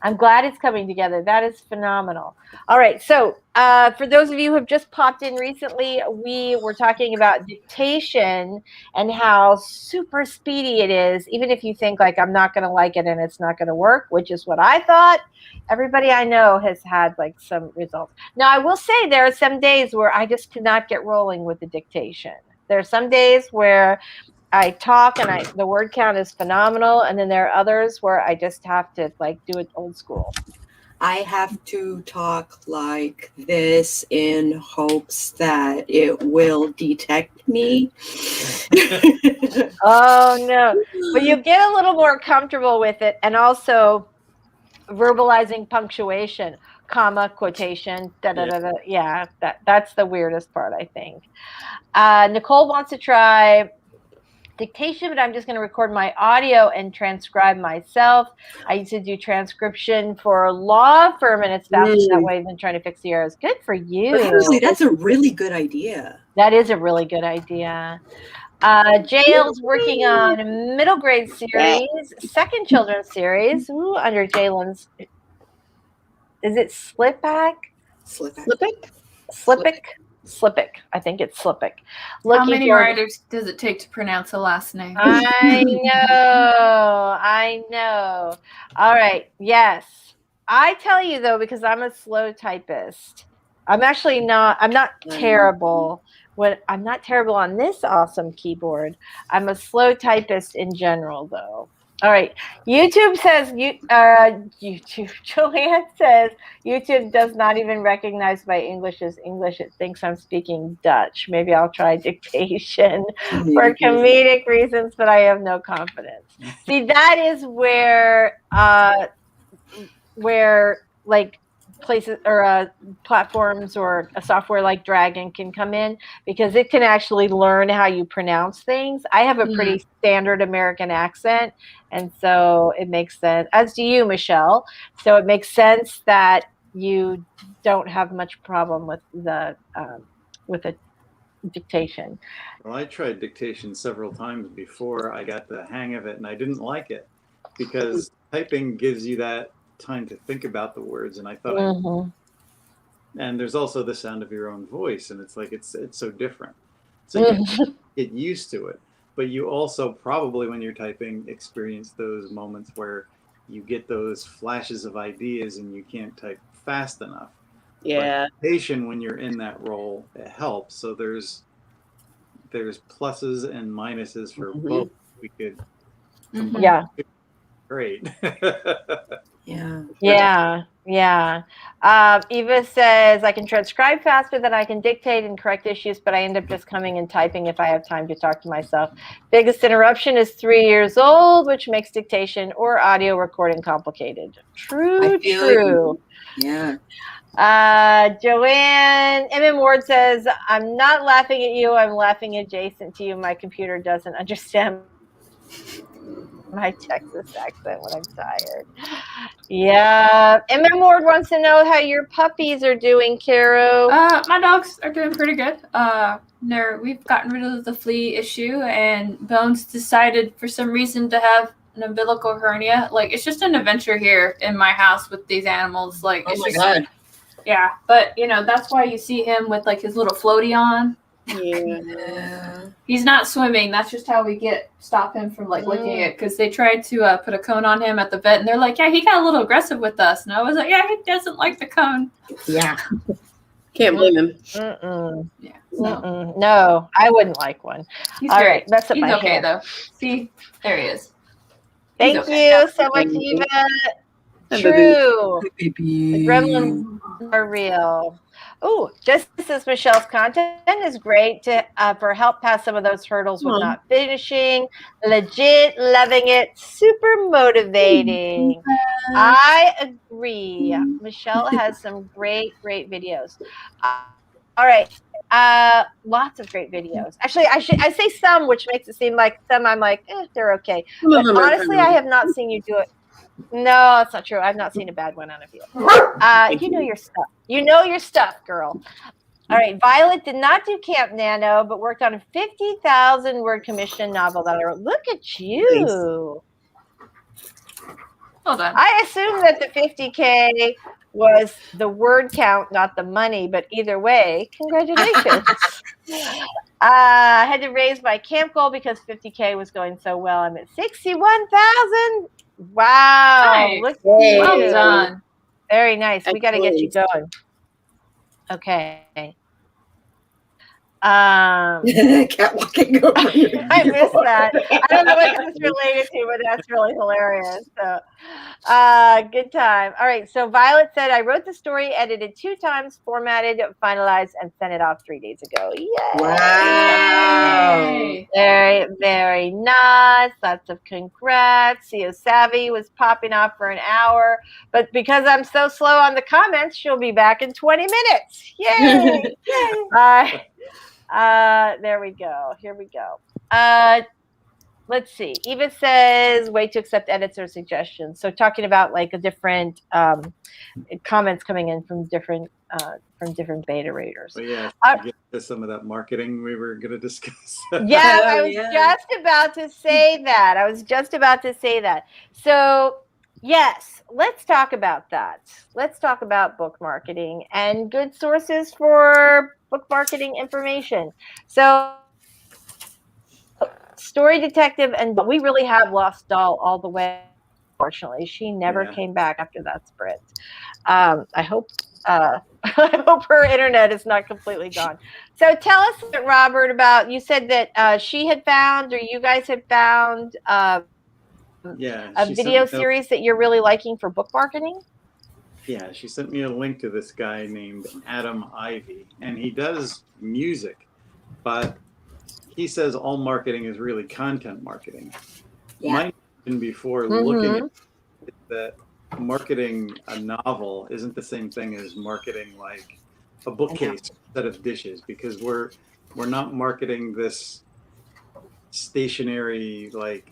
I'm glad it's coming together. That is phenomenal. All right. So for those of you who have just popped in recently, we were talking about dictation and how super speedy it is. Even if you think like, I'm not going to like it and it's not going to work, which is what I thought. Everybody I know has had like some results. Now, I will say there are some days where I just cannot get rolling with the dictation. There are some days where I talk and the word count is phenomenal, and then there are others where I just have to like do it old school. I have to talk like this in hopes that it will detect me. Oh no. But you get a little more comfortable with it, and also verbalizing punctuation, comma, quotation, da da da da. Yeah, that's the weirdest part, I think. Nicole wants to try dictation, but I'm just going to record my audio and transcribe myself. I used to do transcription for a law firm, and it's faster that way than trying to fix the errors. Good for you. Honestly, that's a really good idea. That is a really good idea. JL's working on middle grade series, second children's series. Ooh, under Jalen's. Is it Slipback? Slippic. I think it's Slippic. How many writers does it take to pronounce a last name? I know. All right. Yes. I tell you though, because I'm a slow typist. I'm not terrible. I'm not terrible on this awesome keyboard. I'm a slow typist in general though. All right. YouTube says Juliet says YouTube does not even recognize my English as English. It thinks I'm speaking Dutch. Maybe I'll try dictation for comedic reasons, but I have no confidence. See, that is where like places or platforms or a software like Dragon can come in, because it can actually learn how you pronounce things. I have a pretty standard American accent, and so it makes sense, as do you, Michelle. So it makes sense that you don't have much problem with the dictation. Well, I tried dictation several times before I got the hang of it, and I didn't like it because typing gives you that time to think about the words, and I thought and there's also the sound of your own voice, and it's like it's so different, so you get used to it. But you also probably, when you're typing, experience those moments where you get those flashes of ideas and you can't type fast enough. But dictation, when you're in that role, it helps. So there's pluses and minuses for both. We could great. Yeah. Yeah. Eva says, I can transcribe faster than I can dictate and correct issues, but I end up just coming and typing if I have time to talk to myself. Biggest interruption is 3 years old, which makes dictation or audio recording complicated. True. Yeah. Joanne M. Ward says, I'm not laughing at you. I'm laughing adjacent to you. My computer doesn't understand my Texas accent when I'm tired. Yeah. M. Ward wants to know how your puppies are doing, Caro. My dogs are doing pretty good. We've gotten rid of the flea issue, and Bones decided for some reason to have an umbilical hernia. Like, it's just an adventure here in my house with these animals. Like, Oh my God. Yeah, but that's why you see him with like his little floaty on. Yeah. He's not swimming. That's just how we stop him from like licking it, because they tried to put a cone on him at the vet, and they're like, yeah, he got a little aggressive with us. And I was like, yeah, he doesn't like the cone. Yeah. Can't blame him. Yeah. No, I wouldn't like one. He's All great. right, that's up He's my okay hand. though. See, there he is. Thank you so much, Eva. True. The gremlins are real. Oh, just as Michelle's content is great to for help pass some of those hurdles with not finishing. Legit loving it. Super motivating. I agree. Michelle has some great videos. All right. Lots of great videos. Actually, I say some, which makes it seem like some I'm like, they're okay. But honestly, I have not seen you do it. No, that's not true. I've not seen a bad one out of you. You know your stuff. You know your stuff, girl. All right. Violet did not do Camp Nano, but worked on a 50,000 word commission novel that I wrote. Look at you. Well done. I assumed that the 50K was the word count, not the money, but either way, congratulations. I had to raise my camp goal because 50K was going so well. I'm at 61,000. Wow. Nice. Look at Well you. done. Very nice. We got to get you going. Okay. Cat walking over here. I missed that. I don't know what this is related to, but that's really hilarious. So, good time. All right. So Violet said, I wrote the story, edited 2 times, formatted, finalized, and sent it off 3 days ago. Yay. Wow. Very, very nice. Lots of congrats. CO Savvy was popping off for an hour, but because I'm so slow on the comments, she'll be back in 20 minutes. Yay. Yay. There we go. Here we go. Let's see. Eva says, wait to accept edits or suggestions. So talking about like a different comments coming in from different beta readers. But yeah, get to some of that marketing we were going to discuss. Yeah, I was just about to say that. So yes, let's talk about that. Let's talk about book marketing and good sources for book marketing information. So Story Detective, and we really have lost Doll all the way. Unfortunately, she never came back after that sprint. I hope I hope her internet is not completely gone. So tell us, Robert, about, you said that she had found, or you guys had found a video series that you're really liking for book marketing. Yeah, she sent me a link to this guy named Adam Ivy, and he does music, but he says all marketing is really content marketing. My question before looking at that marketing a novel isn't the same thing as marketing like a bookcase set of dishes, because we're not marketing this stationary like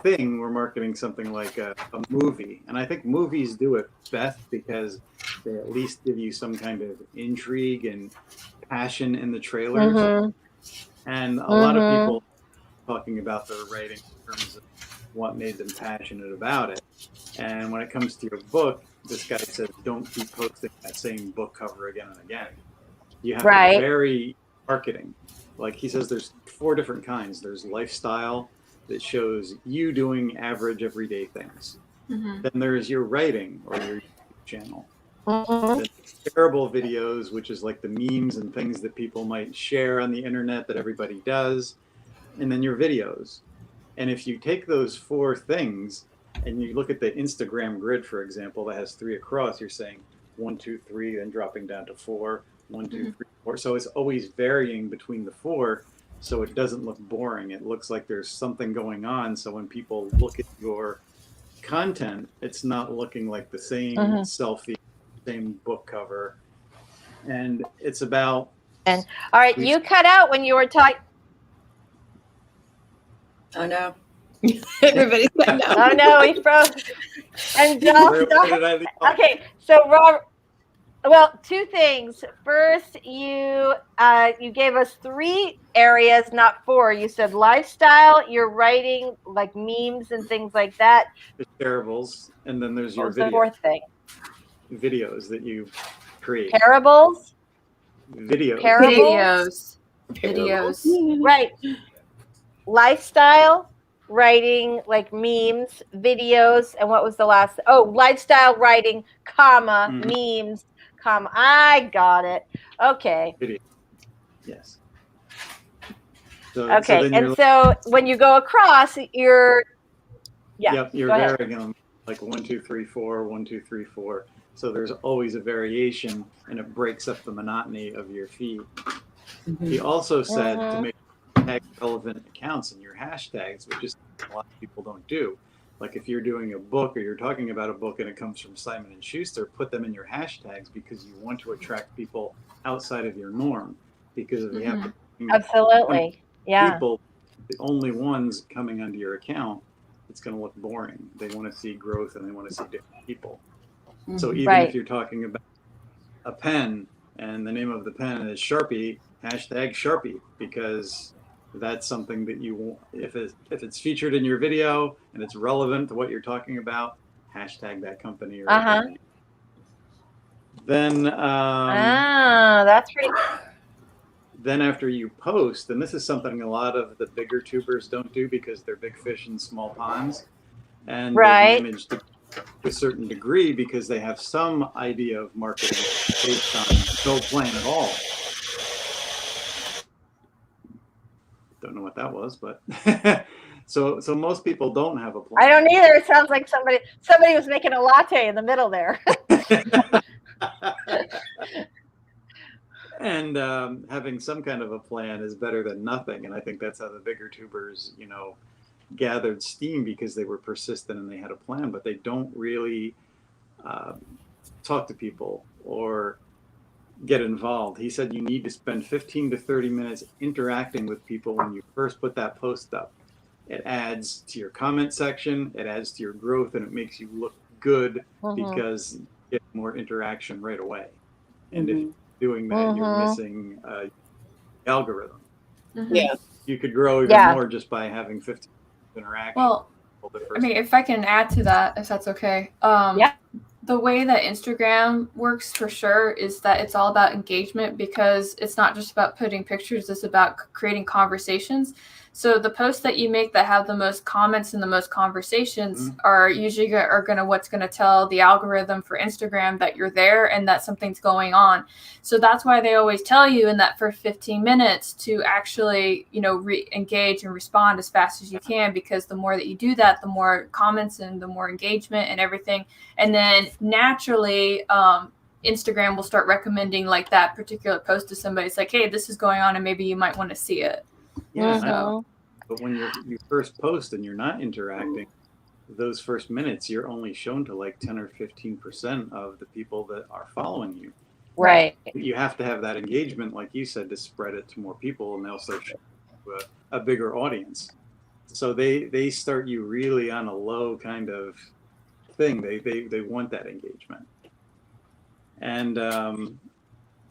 thing. We're marketing something like a movie, and I think movies do it best because they at least give you some kind of intrigue and passion in the trailers. And a lot of people talking about their writing in terms of what made them passionate about it. And when it comes to your book, this guy says, don't keep posting that same book cover again and again. You have to vary marketing. Like he says, there's 4 different kinds. There's lifestyle that shows you doing average everyday things. Then there's your writing or your YouTube channel. Then terrible videos, which is like the memes and things that people might share on the internet that everybody does. And then your videos. And if you take those 4 things and you look at the Instagram grid, for example, that has 3 across, you're saying 1, 2, 3, then dropping down to 4, 1, 2, 3, 4. So it's always varying between the 4, so it doesn't look boring. It looks like there's something going on. So when people look at your content, it's not looking like the same selfie, same book cover. And it's about. And all right, you cut out when you were talking. Oh no. Everybody said no. Oh no, he froze. And Where did I leave off? okay, so Robert. Well, 2 things. First, you gave us 3 areas, not 4. You said lifestyle. You're writing like memes and things like that. There's parables, and then there's your What was the 4th thing? videos that you create. Parables. Videos. Videos. Right. Lifestyle, writing like memes, videos, and what was the last? Oh, lifestyle writing, comma, memes, comma. I got it. Okay. Video. Yes. So, Okay. then And so when you go across, you're Yep, you're go ahead. varying them like 1, 2, 3, 4, 1, 2, 3, 4. So there's always a variation, and it breaks up the monotony of your feed. He also said to make tag relevant accounts in your hashtags, which is a lot of people don't do. Like if you're doing a book or you're talking about a book and it comes from Simon and Schuster, put them in your hashtags because you want to attract people outside of your norm. Because if you have Absolutely. Yeah. people, the only ones coming onto your account, it's going to look boring. They want to see growth and they want to see different people. So even if you're talking about a pen and the name of the pen is Sharpie, hashtag Sharpie, because that's something that you want. If it's featured in your video and it's relevant to what you're talking about, hashtag that company. Or then that's pretty. Then after you post, and this is something a lot of the bigger tubers don't do because they're big fish in small ponds, and they manage to a certain degree because they have some idea of marketing based on no plan at all. Don't know what that was, but so most people don't have a plan. I don't either. It sounds like somebody was making a latte in the middle there. And having some kind of a plan is better than nothing. And I think that's how the bigger tubers, gathered steam because they were persistent and they had a plan, but they don't really talk to people or get involved. He said you need to spend 15 to 30 minutes interacting with people when you first put that post up. It adds to your comment section, it adds to your growth, and it makes you look good because you get more interaction right away. And if you're doing that, you're missing the algorithm. Yeah. You could grow even more just by having 15 interactions. Well, I mean, if I can add to that, if that's okay. The way that Instagram works for sure is that it's all about engagement because it's not just about putting pictures, it's about creating conversations. So the posts that you make that have the most comments and the most conversations are usually what's going to tell the algorithm for Instagram that you're there and that something's going on. So that's why they always tell you in that first 15 minutes to actually, engage and respond as fast as you can, because the more that you do that, the more comments and the more engagement and everything. And then naturally, Instagram will start recommending like that particular post to somebody. It's like, hey, this is going on and maybe you might want to see it. Yeah, I know. But when you first post and you're not interacting, those first minutes, you're only shown to like 10 or 15% of the people that are following you. Right. You have to have that engagement, like you said, to spread it to more people, and they'll start showing to a bigger audience. So they start you really on a low kind of thing. They want that engagement. And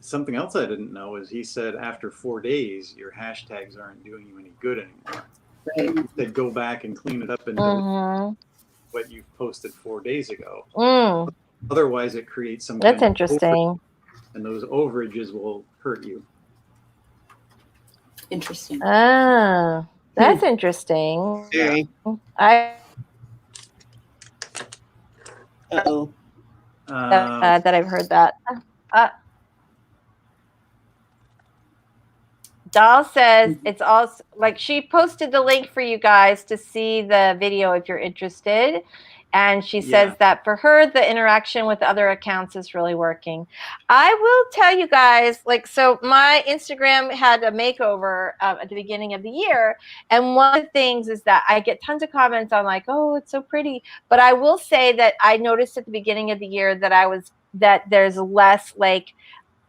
something else I didn't know is he said after 4 days, your hashtags aren't doing you any good anymore. Right. He said go back and clean it up and what you posted 4 days ago. Otherwise, it creates some. That's interesting. And those overages will hurt you. Interesting. Ah, that's interesting. Very. Uh-oh. That I've heard that. Doll says it's also like she posted the link for you guys to see the video if you're interested. And she says that for her, the interaction with other accounts is really working. I will tell you guys, like, so my Instagram had a makeover at the beginning of the year. And one of the things is that I get tons of comments on like, oh, it's so pretty. But I will say that I noticed at the beginning of the year that there's less, like,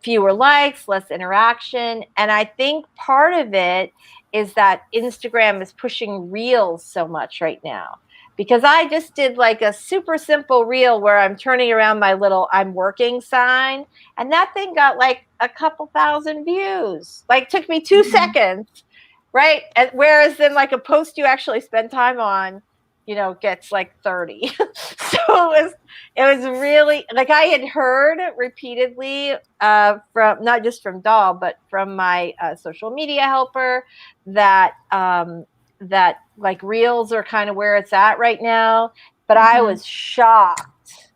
fewer likes, less interaction. And I think part of it is that Instagram is pushing reels so much right now. Because I just did like a super simple reel where I'm turning around my little I'm working sign. And that thing got like a couple thousand views. Like took me 2 seconds, right? And whereas then like a post you actually spend time on, you know, gets like 30. So it was really like I had heard repeatedly from not just from Doll, but from my social media helper that that like reels are kind of where it's at right now. But I was shocked.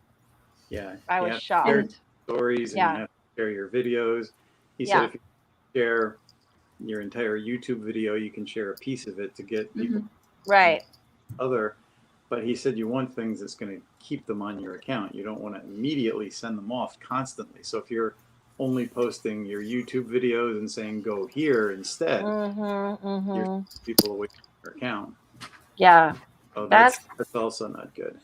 Yeah, I was shocked. Share stories and you have to share your videos. He said if you share your entire YouTube video, you can share a piece of it to get people right. But he said you want things that's going to keep them on your account. You don't want to immediately send them off constantly. So if you're only posting your YouTube videos and saying go here instead, you're people away from your account. Yeah. So that's also not good.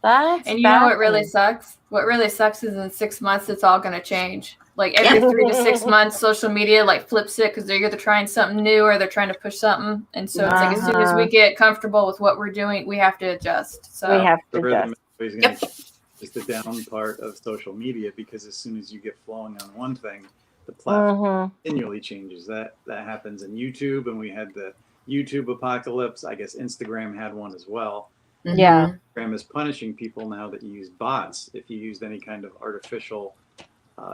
And you know what really sucks? What really sucks is in 6 months it's all going to change. Like every 3 to 6 months, social media like flips it because they're either trying something new or they're trying to push something. And so it's like as soon as we get comfortable with what we're doing, we have to adjust. So we have to adjust. Is the down part of social media because as soon as you get flowing on one thing, the platform continually changes. That happens in YouTube, and we had the YouTube apocalypse. I guess Instagram had one as well. Yeah. Instagram is punishing people now that use bots. If you used any kind of artificial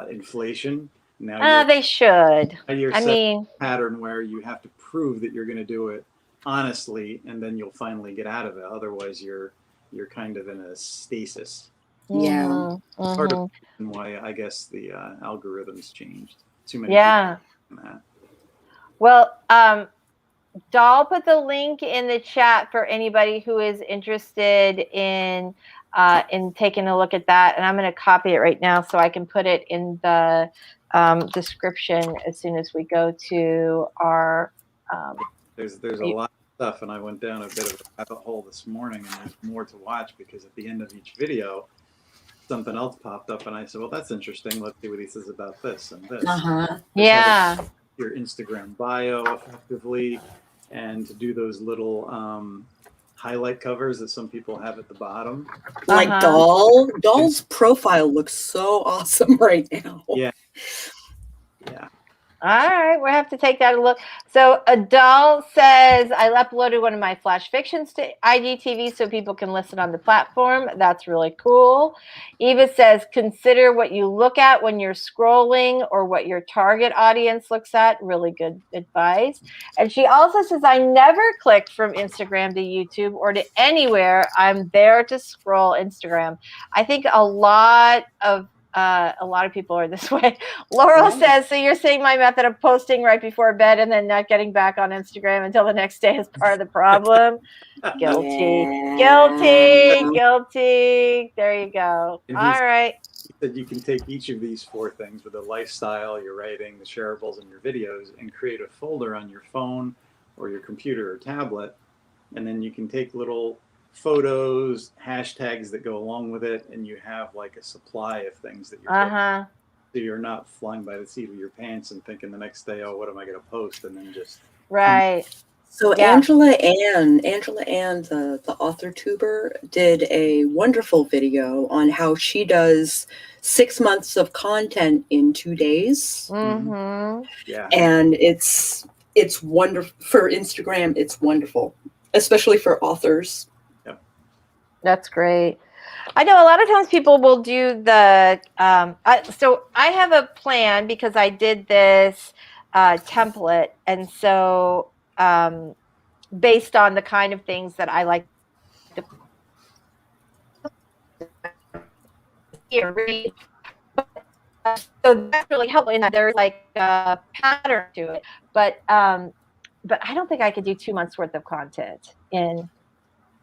inflation, now they should. You're setting a pattern where you have to prove that you're going to do it honestly, and then you'll finally get out of it. Otherwise, you're kind of in a stasis. Yeah. Part of the reason why I guess the algorithms changed. Too many. People well, Doll put the link in the chat for anybody who is interested in taking a look at that, and I'm going to copy it right now so I can put it in the description as soon as we go to our. There's a lot of stuff, and I went down a bit of a rabbit hole this morning, and there's more to watch because at the end of each video, something else popped up, and I said, "Well, that's interesting. Let's see what he says about this and this." Yeah. Your Instagram bio effectively, and to do those little highlight covers that some people have at the bottom. Like Doll's profile looks so awesome right now. Yeah. All right, we'll have to take that a look. So Doll says, I uploaded one of my flash fictions to IGTV so people can listen on the platform. That's really cool. Eva says, consider what you look at when you're scrolling or what your target audience looks at. Really good advice. And she also says, I never click from Instagram to YouTube or to anywhere. I'm there to scroll Instagram. I think a lot of people are this way. Laurel says, so you're saying my method of posting right before bed and then not getting back on Instagram until the next day is part of the problem? Guilty. There you go. All right. He said you can take each of these 4 things with the lifestyle, your writing, the shareables, and your videos and create a folder on your phone or your computer or tablet. And then you can take little photos, hashtags that go along with it, and you have like a supply of things that you're so you're not flying by the seat of your pants and thinking the next day, oh, what am I going to post? And then just So Angela Ann, the author tuber, did a wonderful video on how she does 6 months of content in 2 days. And it's wonderful for Instagram. It's wonderful, especially for authors. That's great. I know a lot of times people will do the, so I have a plan because I did this template. And so based on the kind of things that I like to read, So that's really helpful in that there's like a pattern to it. But I don't think I could do 2 months worth of content in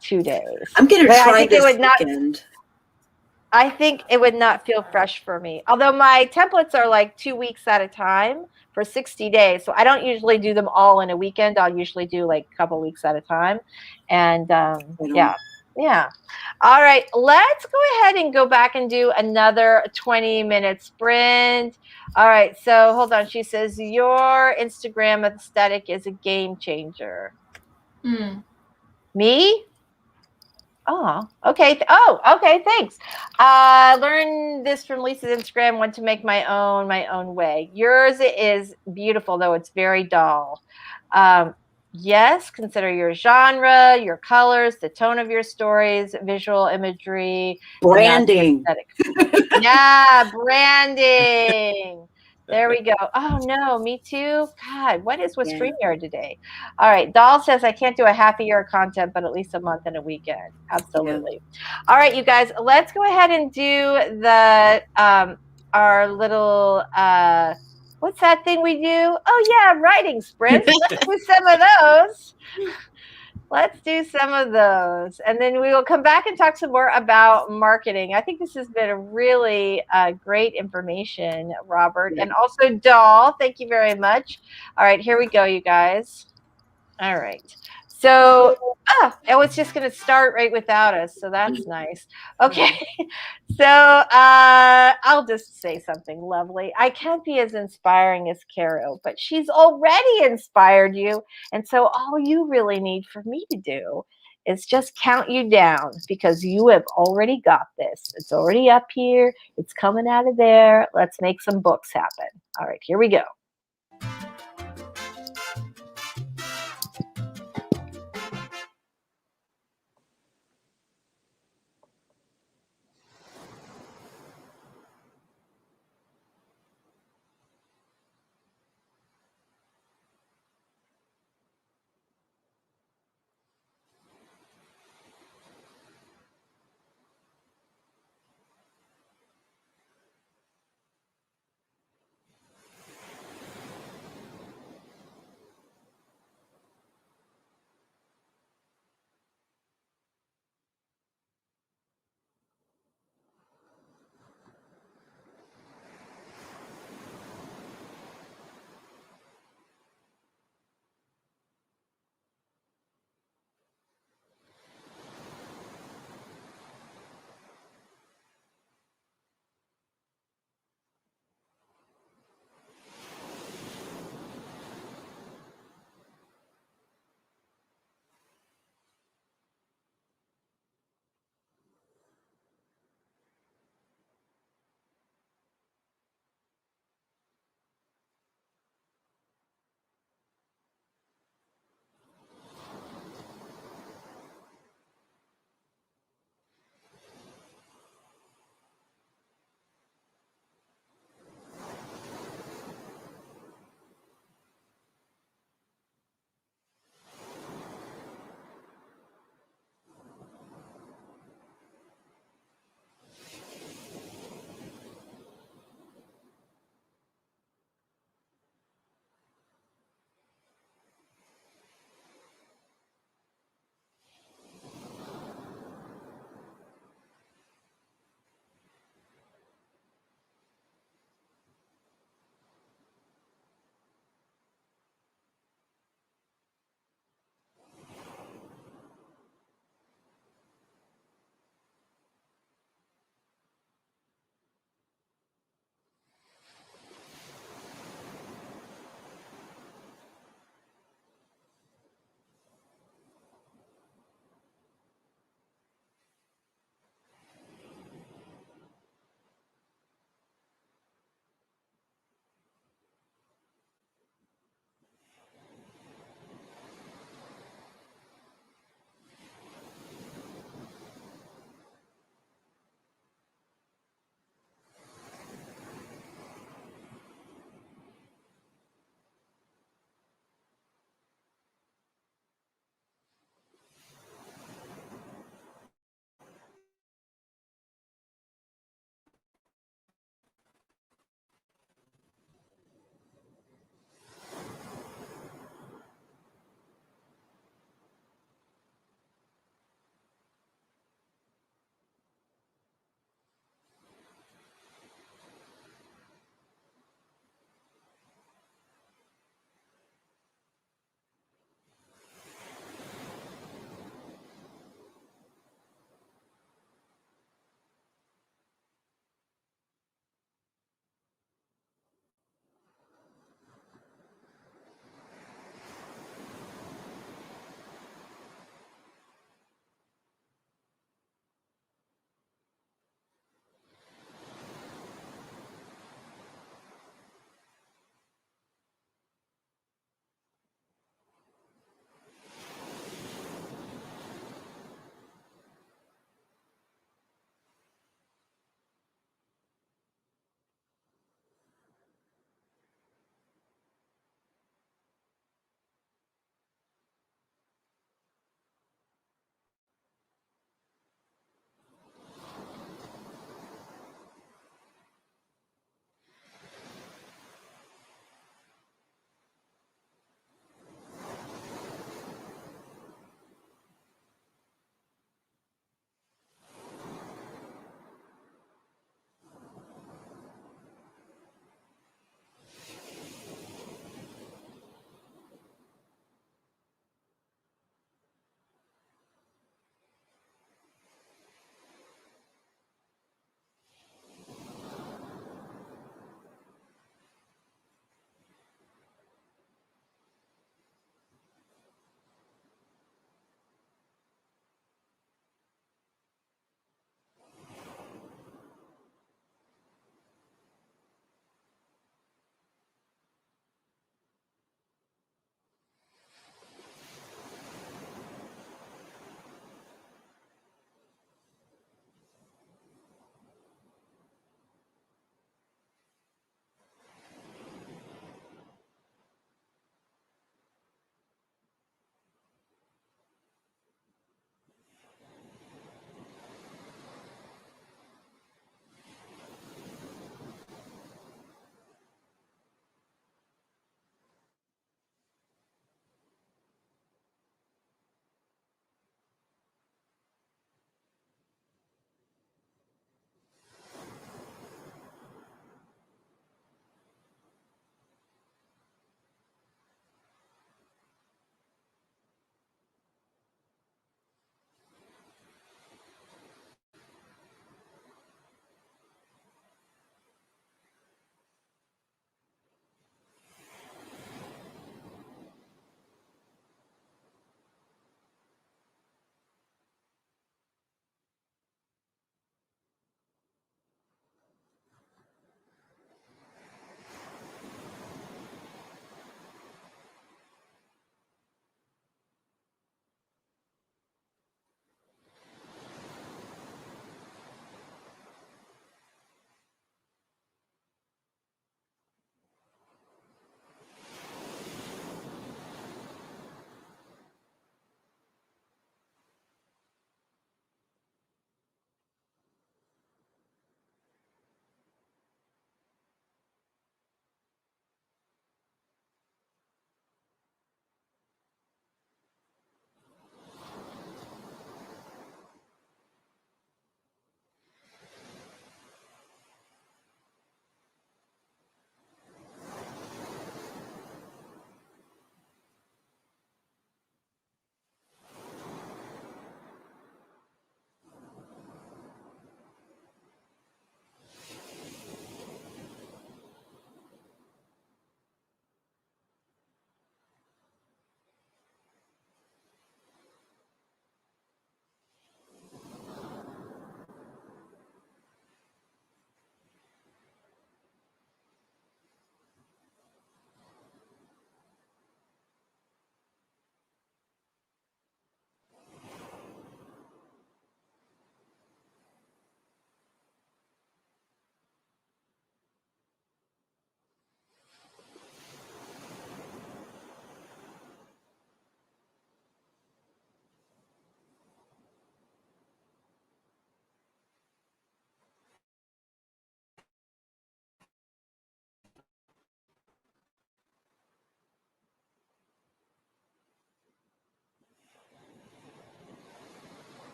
2 days. I'm going to But I try think it this would not. weekend. I think it would not feel fresh for me. Although my templates are like 2 weeks at a time for 60 days. So I don't usually do them all in a weekend. I'll usually do like a couple weeks at a time. And yeah. All right. Let's go ahead and go back and do another 20-minute sprint. All right. So hold on. She says, your Instagram aesthetic is a game changer. Me? Oh, okay. Okay. Thanks. Learned this from Lisa's Instagram. Want to make my own way. Yours is beautiful, though it's very dull. Yes, consider your genre, your colors, the tone of your stories, visual imagery, Branding. Yeah, branding. There we go. Oh, no, me too. God, what is with StreamYard today? All right. Doll says, I can't do a half a year of content, but at least a month and a weekend. Absolutely. Yeah. All right, you guys, let's go ahead and do the our little, what's that thing we do? Oh, yeah, writing sprints. Let's do some of those. Let's do some of those. And then we will come back and talk some more about marketing. I think this has been a really great information, Robert. And also, Doll, thank you very much. All right, here we go, you guys. All right. So, it was just going to start right without us. So that's nice. Okay. So I'll just say something lovely. I can't be as inspiring as Carrow, but she's already inspired you. And so all you really need for me to do is just count you down, because you have already got this. It's already up here. It's coming out of there. Let's make some books happen. All right, here we go.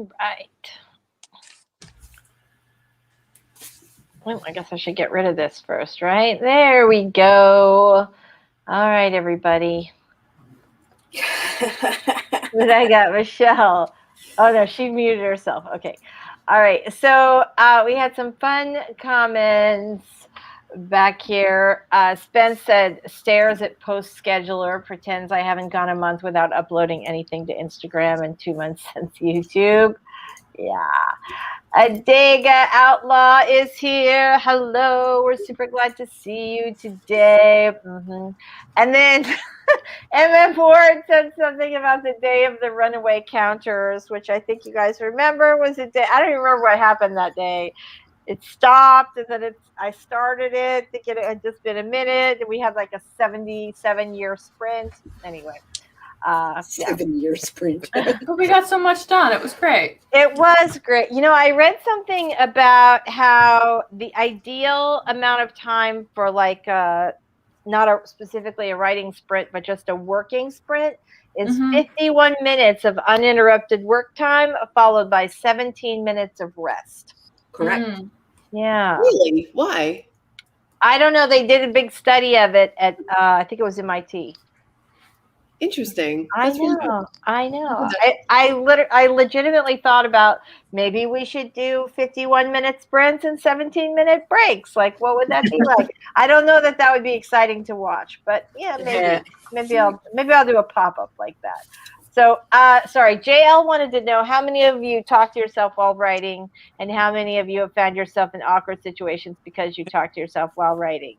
All right. Well, I guess I should get rid of this first, right? There we go. All right, everybody. But I got Michelle. Oh, no, she muted herself. Okay. All right. So we had some fun comments back here. Spence said, stares at post scheduler, pretends I haven't gone a month without uploading anything to Instagram and 2 months since YouTube. Yeah. Adega Outlaw is here. Hello. We're super glad to see you today. And then MM Ford said something about the day of the runaway counters, which I think you guys remember was a day. I don't even remember what happened that day. It stopped, and then I started it, thinking it had just been a minute, and we had like a 77-year sprint. Anyway. 7-year sprint. But we got so much done. It was great. It was great. You know, I read something about how the ideal amount of time for like not specifically a writing sprint, but just a working sprint is 51 minutes of uninterrupted work time, followed by 17 minutes of rest. Correct. Yeah. Really? Why? I don't know. They did a big study of it at, I think it was MIT. Interesting. I That's really know. I legitimately thought about maybe we should do 51-minute sprints and 17-minute breaks. Like, what would that be like? I don't know that would be exciting to watch, but yeah, maybe I'll do a pop-up like that. So, sorry, JL wanted to know how many of you talk to yourself while writing, and how many of you have found yourself in awkward situations because you talk to yourself while writing.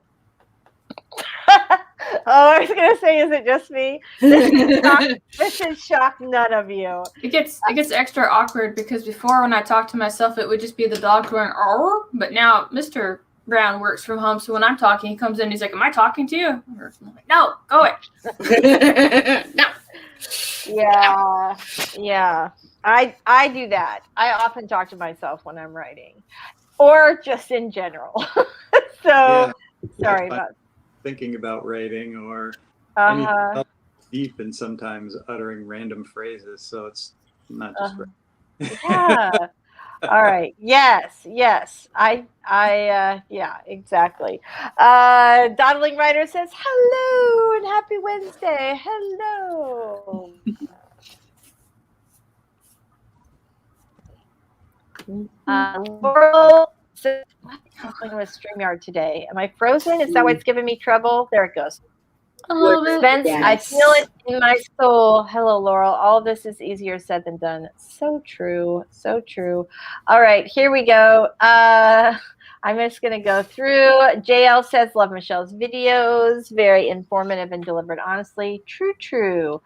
Oh, I was gonna say, is it just me? This should shock none of you. It gets extra awkward because before, when I talk to myself, it would just be the dog going "oh," but now Mr. Brown works from home, so when I'm talking, he comes in, he's like, "Am I talking to you?" I'm like, "No, go away." No. Yeah. I do that. I often talk to myself when I'm writing, or just in general. So sorry about. Thinking about writing or deep and sometimes uttering random phrases, so it's not just yeah. All right. Yes. Yeah, exactly. Dawdling Writer says hello and happy Wednesday. Hello. Laurel says, I'm with StreamYard today. Am I frozen? Is that why it's giving me trouble? There it goes. Spence, yes. I feel it in my soul. Hello, Laurel. All this is easier said than done. So true. So true. All right, here we go. I'm just going to go through. JL says, love Michelle's videos. Very informative and delivered honestly. True.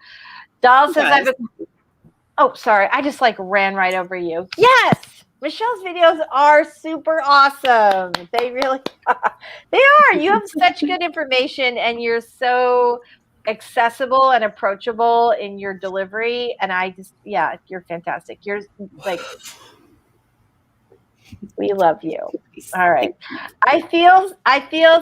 Doll says, oh, sorry. I just like ran right over you. Yes. Michelle's videos are super awesome. They really are. They are. You have such good information, and you're so accessible and approachable in your delivery. And you're fantastic. You're like, we love you. All right. I feel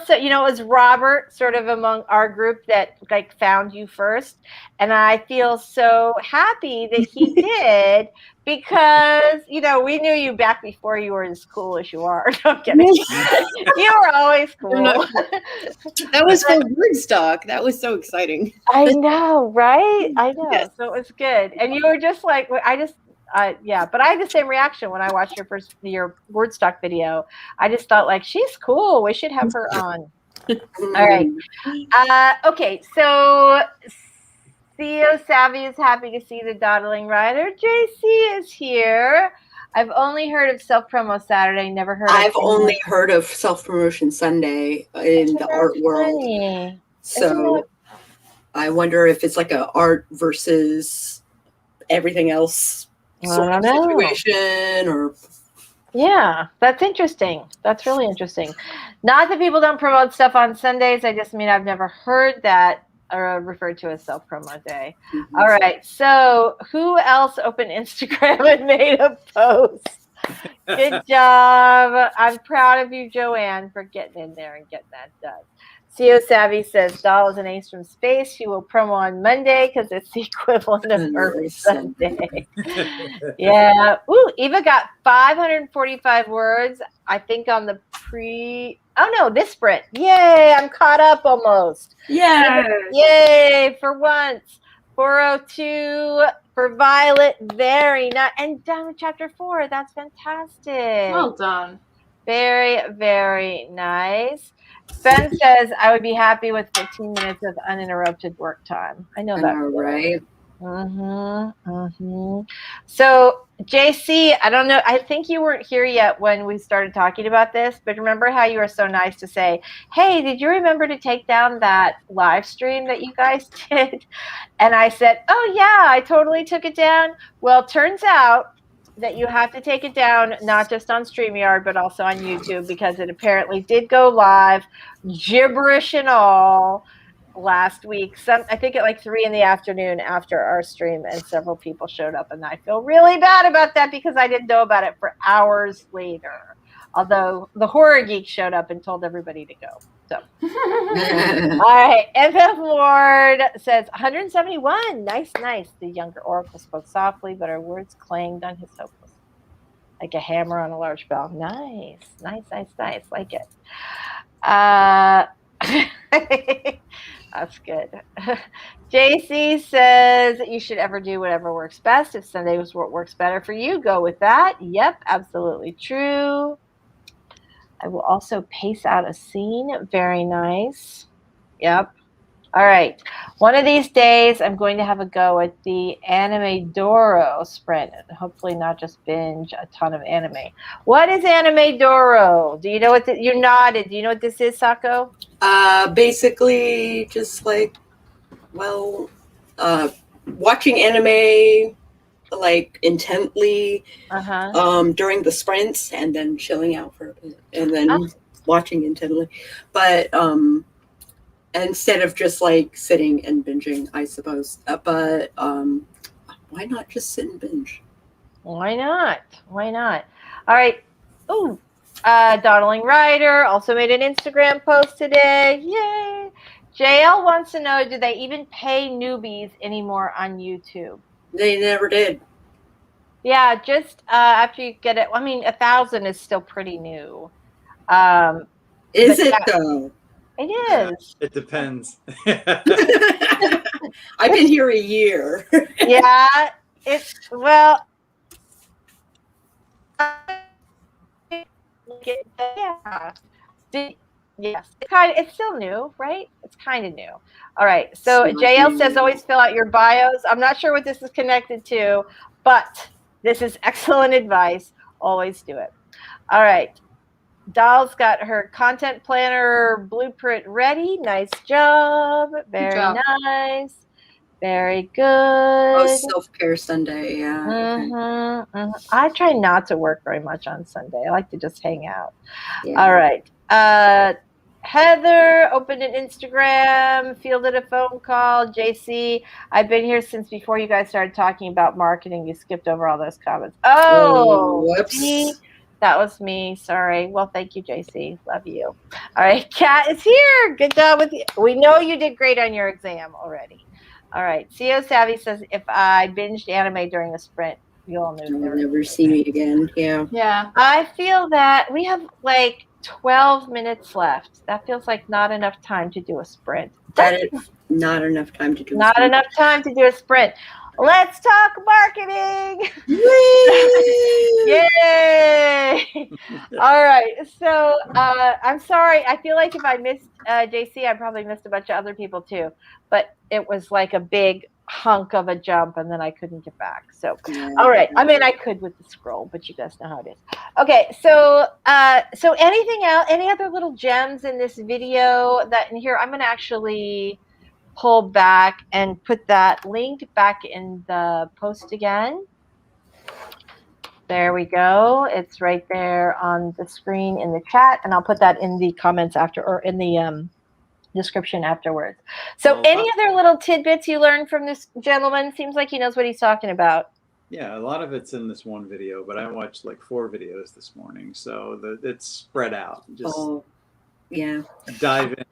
so, it was Robert sort of among our group that like found you first. And I feel so happy that he did because, we knew you back before you were as cool as you are. No, I'm kidding. You were always cool. That was for Wordstock. That was so exciting. I know, right? I know. Yes. So it was good. And you were just like, but I had the same reaction when I watched your Wordstock video. I just thought like, she's cool. We should have her on. All right. Okay. So Theo Savvy is happy to see the dawdling writer. JC is here. I've only heard of Self-Promo Saturday. Never heard. I've only heard of Self-Promotion Sunday in the art world. Funny. So I wonder if it's like a art versus everything else. Sort of situation, or that's interesting. That's really interesting. Not that people don't promote stuff on Sundays. I just mean I've never heard that referred to as self-promo day. All right. So who else opened Instagram and made a post? Good job. I'm proud of you, Joanne, for getting in there and getting that done. CO Savvy says Doll is an ace from space. She will promo on Monday because it's the equivalent of Earth Sunday. Yeah. Ooh, Eva got 545 words, I think, on the oh no, this sprint. Yay, I'm caught up almost. Yeah. Yay, for once. 402 for Violet. Very nice. And done with chapter 4. That's fantastic. Well done. Very, very nice. Ben says, I would be happy with 15 minutes of uninterrupted work time. I know that. All right. So, JC, I don't know. I think you weren't here yet when we started talking about this, but remember how you were so nice to say, hey, did you remember to take down that live stream that you guys did? And I said, oh, yeah, I totally took it down. Well, turns out that you have to take it down, not just on StreamYard, but also on YouTube, because it apparently did go live, gibberish and all, last week. I think at like 3 in the afternoon after our stream, and several people showed up, and I feel really bad about that because I didn't know about it for hours later. Although the horror geek showed up and told everybody to go. So, all right. FF Lord says 171. Nice, nice. The younger oracle spoke softly, but her words clanged on his hopeless, like a hammer on a large bell. Nice, nice, nice, nice. Like it. That's good. JC says you should ever do whatever works best. If Sunday was what works better for you, go with that. Yep, absolutely true. I will also pace out a scene. Very nice. Yep. All right. One of these days, I'm going to have a go at the Anime Doro sprint. Hopefully not just binge a ton of anime. What is Anime Doro? Do you know what you nodded. Do you know what this is, Sako? Basically just like, well, watching anime like intently during the sprints and then chilling out for a bit and then watching intently. But instead of just like sitting and binging, I suppose. But why not just sit and binge? Why not? Why not? All right. Ooh. Dawdling Rider also made an Instagram post today. Yay! JL wants to know, do they even pay newbies anymore on YouTube? They never did. Yeah, just after you get it. I mean, 1,000 is still pretty new. Is it though? It is. It depends. I've been here a year. Yeah, it's well. Yeah. Yes, it's still new, right? It's kind of new. All right. So JL says always fill out your bios. I'm not sure what this is connected to, but this is excellent advice. Always do it. All right. Doll's got her content planner blueprint ready. Nice job. Very nice. Very good. Oh, self-care Sunday, yeah. I try not to work very much on Sunday. I like to just hang out. Yeah. All right. Heather opened an Instagram, fielded a phone call. JC, I've been here since before you guys started talking about marketing. You skipped over all those comments. Oh, whoops. See? That was me. Sorry. Well, thank you, JC. Love you. All right. Kat is here. Good job with you. We know you did great on your exam already. All right. CO Savvy says, if I binged anime during a sprint, you'll never see me again. Yeah. Yeah. I feel that we have like 12 minutes left. That feels like not enough time to do a sprint. That is not enough time to do a sprint. Not enough time to do a sprint. Let's talk marketing. Yay! All right. So I'm sorry. I feel like if I missed JC, I probably missed a bunch of other people too. But it was like a big hunk of a jump, and then I couldn't get back. So, all right. I mean, I could with the scroll, but you guys know how it is. Okay. So, so anything else? Any other little gems in this video that in here? I'm going to actually pull back and put that link back in the post again. There we go. It's right there on the screen in the chat, and I'll put that in the comments after, or in the description afterwards. So any other little tidbits you learned from this gentleman? Seems like he knows what he's talking about. Yeah, a lot of it's in this one video, but I watched like 4 videos this morning, so it's spread out. Just yeah, dive in.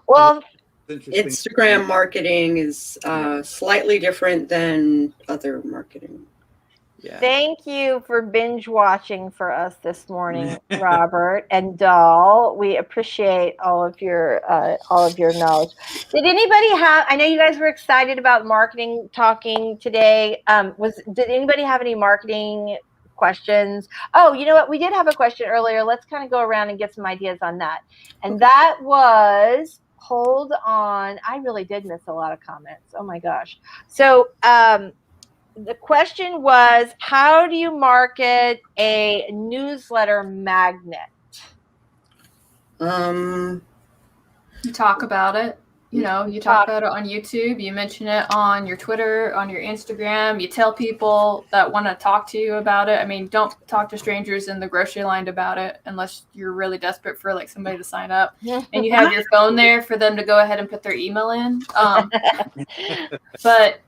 Well, Interesting. Instagram marketing is slightly different than other marketing. Yeah. thank you for binge watching for us this morning, Robert and Dahl. We appreciate all of your knowledge. Did anybody have? I know you guys were excited about marketing talking today. Did anybody have any marketing questions? Oh, you know what? We did have a question earlier. Let's kind of go around and get some ideas on that. And that was, hold on. I really did miss a lot of comments. Oh my gosh. So, the question was, how do you market a newsletter magnet? Um, You talk about it. You know, you talk about it on YouTube. You mention it on your Twitter, on your Instagram. You tell people that want to talk to you about it. I mean, don't talk to strangers in the grocery line about it unless you're really desperate for like somebody to sign up. And you have your phone there for them to go ahead and put their email in. But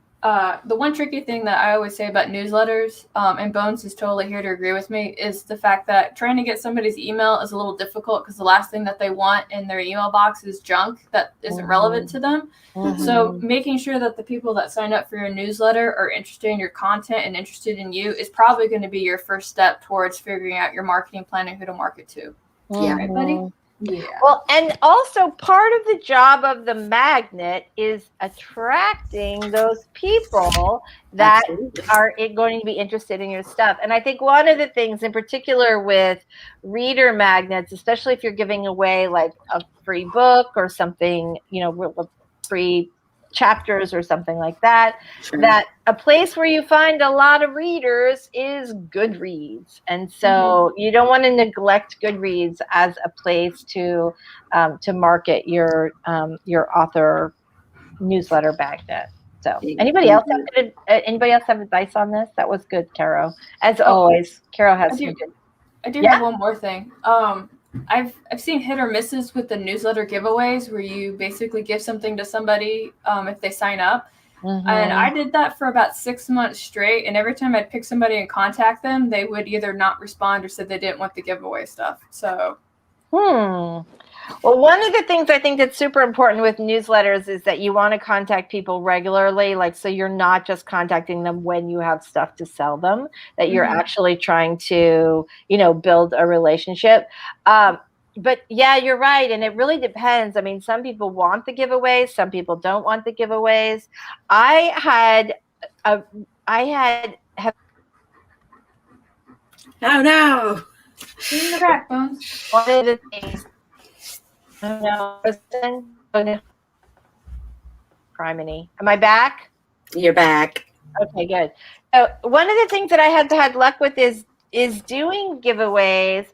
the one tricky thing that I always say about newsletters, and Bones is totally here to agree with me, is the fact that trying to get somebody's email is a little difficult because the last thing that they want in their email box is junk that isn't relevant to them. So making sure that the people that sign up for your newsletter are interested in your content and interested in you is probably going to be your first step towards figuring out your marketing plan and who to market to. Yeah. Right, buddy? Yeah. Well, and also part of the job of the magnet is attracting those people that Absolutely. are going to be interested in your stuff. And I think one of the things in particular with reader magnets, especially if you're giving away like a free book or something, you know, free chapters or something like that, Sure. that a place where you find a lot of readers is Goodreads. And so you don't want to neglect Goodreads as a place to market your author newsletter magnet. So anybody else have advice on this? That was good, Caro. As always, Caro has some good. I do have one more thing. I've seen hit or misses with the newsletter giveaways where you basically give something to somebody if they sign up. And I did that for about 6 months straight. And every time I'd pick somebody and contact them, they would either not respond or said they didn't want the giveaway stuff. So. Well, one of the things I think that's super important with newsletters is that you want to contact people regularly, like so you're not just contacting them when you have stuff to sell them, that you're actually trying to, you know, build a relationship. But yeah, you're right. And it really depends. I mean, some people want the giveaways, some people don't want the giveaways. Oh no. In the back, Bones. One of the things. No, criminy. Am I back? You're back. Okay, good. So one of the things that I had luck with is doing giveaways,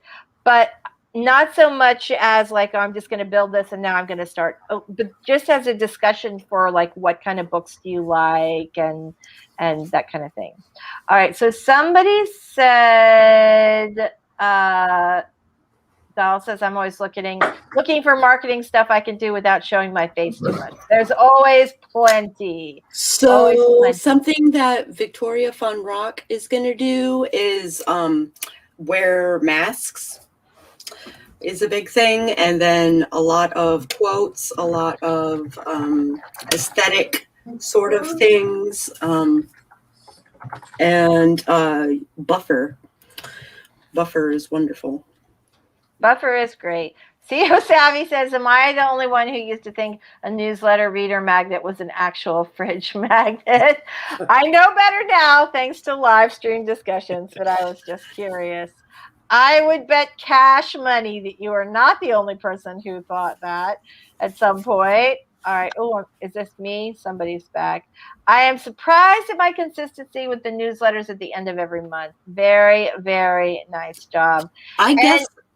but not so much as like, oh, I'm just going to build this and now I'm going to start. Oh, but just as a discussion for like, what kind of books do you like and that kind of thing. All right. So somebody said. Dal says, I'm always looking for marketing stuff I can do without showing my face too much. There's always plenty. So something that Victoria Fun Rock is going to do is wear masks is a big thing. And then a lot of quotes, a lot of aesthetic sort of things. And buffer. Buffer is wonderful. Buffer is great. CEO Savvy says, am I the only one who used to think a newsletter reader magnet was an actual fridge magnet? I know better now, thanks to live stream discussions, but I was just curious. I would bet cash money that you are not the only person who thought that at some point. All right. Oh, is this me? Somebody's back. I am surprised at my consistency with the newsletters at the end of every month. Very, very nice job.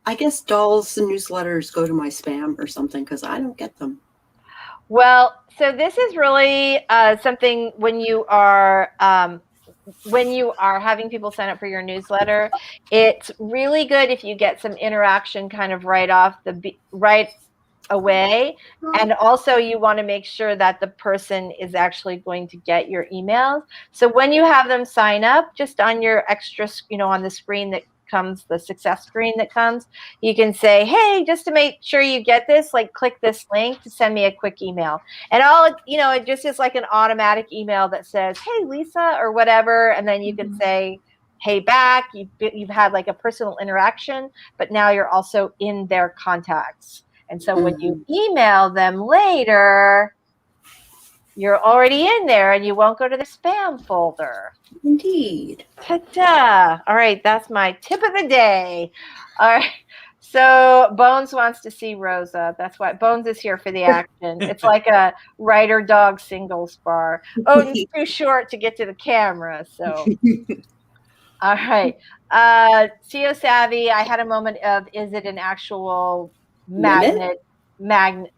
I guess Dahl's newsletters go to my spam or something because I don't get them. Well, so this is really something when you are having people sign up for your newsletter. It's really good if you get some interaction kind of right away, and also you want to make sure that the person is actually going to get your emails. So when you have them sign up, just on your extra, on the screen that comes, the success screen that comes, you can say, hey, just to make sure you get this, like click this link to send me a quick email. And it just is like an automatic email that says, hey, Lisa, or whatever. And then you can say, hey, back. You've had like a personal interaction, but now you're also in their contacts. And so when you email them later, you're already in there and you won't go to the spam folder. Indeed. Ta-da! All right, that's my tip of the day. All right. So Bones wants to see Rosa. That's why Bones is here for the action. It's like a writer dog singles bar. Oh, it's too short to get to the camera. So, all right. CO Savvy, I had a moment of, is it an actual magnet? Mehmet.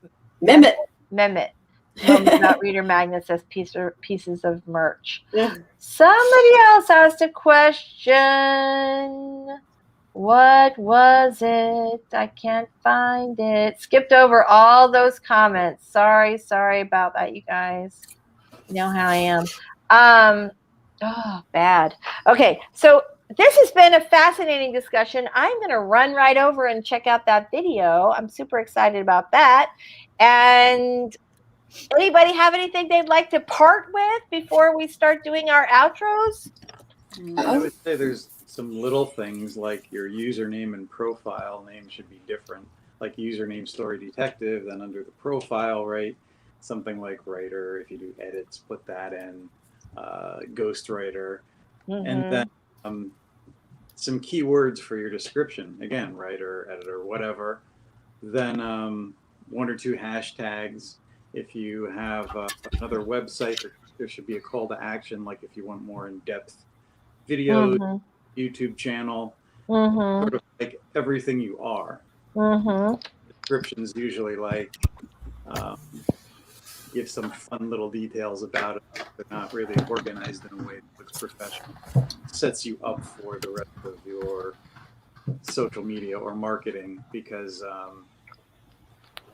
Moment about reader magnets as pieces of merch. Yeah. Somebody else asked a question. What was it? I can't find it. Skipped over all those comments. Sorry about that, you guys. You know how I am. Oh, bad. Okay, so this has been a fascinating discussion. I'm going to run right over and check out that video. I'm super excited about that. And anybody have anything they'd like to part with before we start doing our outros? I would say there's some little things like your username and profile name should be different. Like username Story Detective, then under the profile, right? Something like writer. If you do edits, put that in. Ghostwriter. And then some keywords for your description. Again, writer, editor, whatever. Then 1 or 2 hashtags. If you have another website, there should be a call to action, like if you want more in-depth videos, YouTube channel, sort of like everything you are. Descriptions usually like give some fun little details about it, but not really organized in a way that looks professional. Sets you up for the rest of your social media or marketing because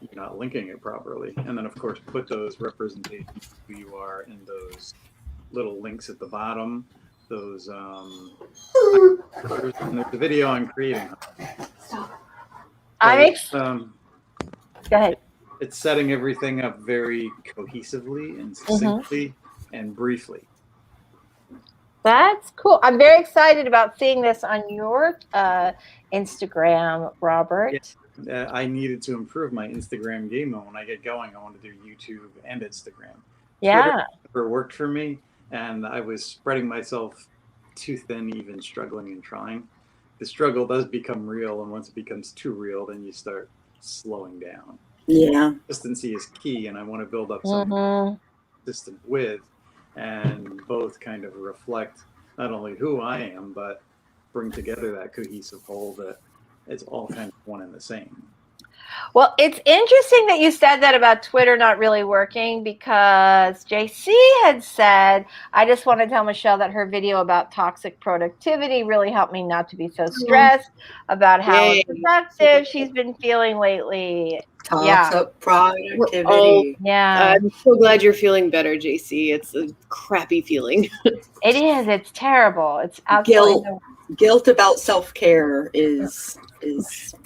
you're not linking it properly. And then, of course, put those representations of who you are in those little links at the bottom. Those, and there's a video on creating them. Go ahead. It's setting everything up very cohesively and succinctly and briefly. That's cool. I'm very excited about seeing this on your Instagram, Robert. Yeah. I needed to improve my Instagram game, though. When I get going, I want to do YouTube and Instagram. Yeah. Twitter never worked for me, and I was spreading myself too thin, even struggling and trying. The struggle does become real, and once it becomes too real, then you start slowing down. Yeah. Consistency is key, and I want to build up something consistent with, and both kind of reflect not only who I am, but bring together that cohesive whole that it's all kind of one and the same. Well, it's interesting that you said that about Twitter not really working, because JC had said, I just want to tell Michelle that her video about toxic productivity really helped me not to be so stressed about how productive she's been feeling lately. Toxic productivity. Yeah. I'm so glad you're feeling better, JC. It's a crappy feeling. It is. It's terrible. It's absolutely guilt about self-care is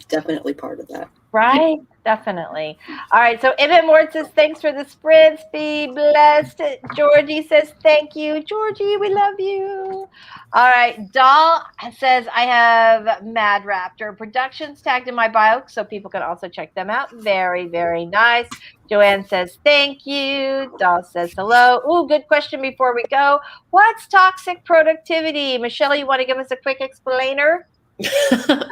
definitely part of that. Right? Definitely. All right. So Emmett Mort says, thanks for the sprints. Be blessed. Georgie says, thank you. Georgie, we love you. All right. Doll says, I have Mad Raptor Productions tagged in my bio, so people can also check them out. Very, very nice. Joanne says, thank you. Doll says, hello. Ooh, good question before we go. What's toxic productivity? Michelle, you want to give us a quick explainer? The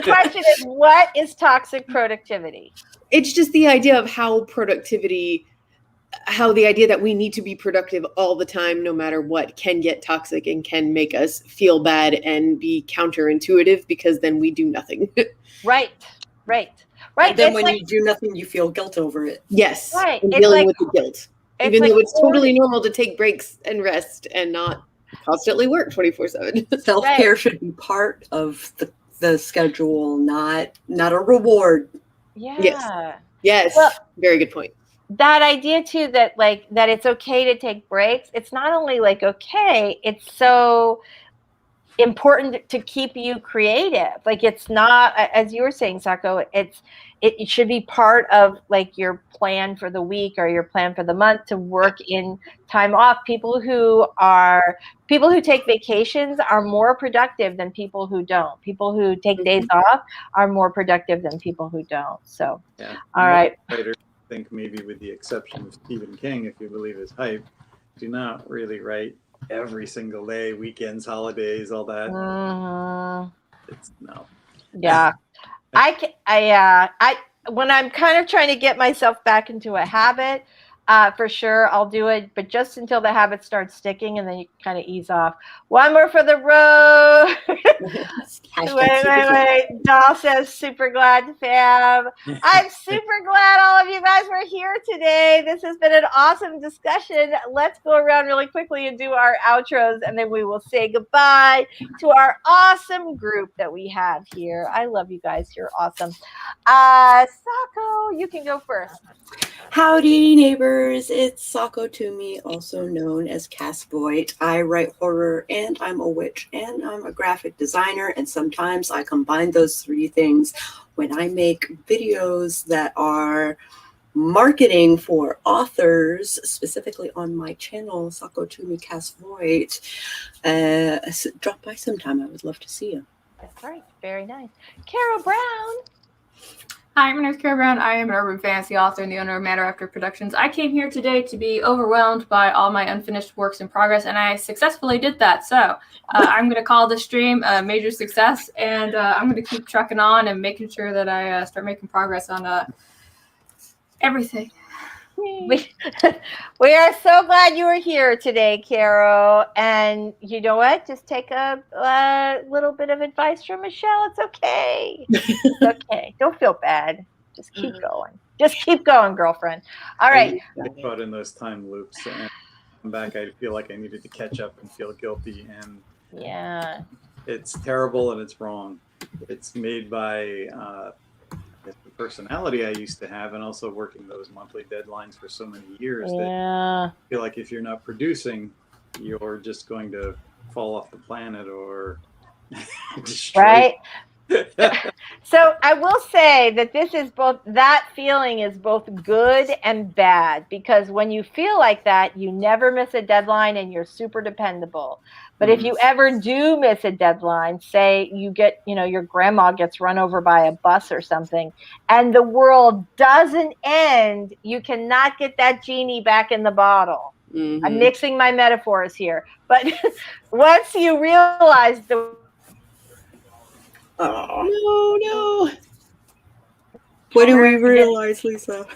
question is, what is toxic productivity? It's just the idea of how the idea that we need to be productive all the time, no matter what, can get toxic and can make us feel bad and be counterintuitive, because then we do nothing. Right. And then when you do nothing, you feel guilt over it. Yes. Right. And dealing with the guilt. Even though it's totally normal to take breaks and rest and not constantly work 24/7. Self-care should be part of the schedule, not a reward. Yeah. Yes. Well, very good point. That idea too, that it's okay to take breaks. It's not only okay, it's so important to keep you creative. Like, it's not, as you were saying, Sako, it should be part of like your plan for the week or your plan for the month to work in time off. People who take vacations are more productive than people who don't. People who take days off are more productive than people who don't. So, Yeah. all right. Writers, I think maybe with the exception of Stephen King, if you believe his hype, do not really write every single day, weekends, holidays, all that. It's no. Yeah. When I'm kind of trying to get myself back into a habit, for sure I'll do it, but just until the habit starts sticking, and then you kind of ease off. One more for the road. Wait. Doll says, super glad, fam. I'm super glad all of you guys were here today. This has been an awesome discussion. Let's go around really quickly and do our outros, and then we will say goodbye to our awesome group that we have here. I love you guys. You're awesome. Sako, you can go first. Howdy, neighbors. It's Sako Toomey, also known as Cass Voight. I write horror, and I'm a witch, and I'm a graphic designer, and sometimes I combine those three things when I make videos that are marketing for authors, specifically on my channel, Sako Toomey Cass Voight. Drop by sometime. I would love to see you. That's right. Very nice. Carrow Brown. Hi, my name is Carrow Brown. I am an urban fantasy author and the owner of Matter After Productions. I came here today to be overwhelmed by all my unfinished works in progress, and I successfully did that. So I'm going to call this stream a major success, and I'm going to keep trucking on and making sure that I start making progress on everything. We are so glad you were here today, Carol. And you know what? Just take a little bit of advice from Michelle. It's okay. It's okay. Don't feel bad. Just keep going. Just keep going, girlfriend. All right. I get caught in those time loops, and come back, I feel like I needed to catch up and feel guilty, and yeah, it's terrible and it's wrong. It's made by the personality I used to have, and also working those monthly deadlines for so many years that I feel like if you're not producing, you're just going to fall off the planet or destroy. Right. So I will say that that feeling is both good and bad, because when you feel like that, you never miss a deadline and you're super dependable. But if you ever do miss a deadline, say you get, your grandma gets run over by a bus or something, and the world doesn't end, you cannot get that genie back in the bottle. I'm mixing my metaphors here. But once you realize No. What do we realize, Lisa?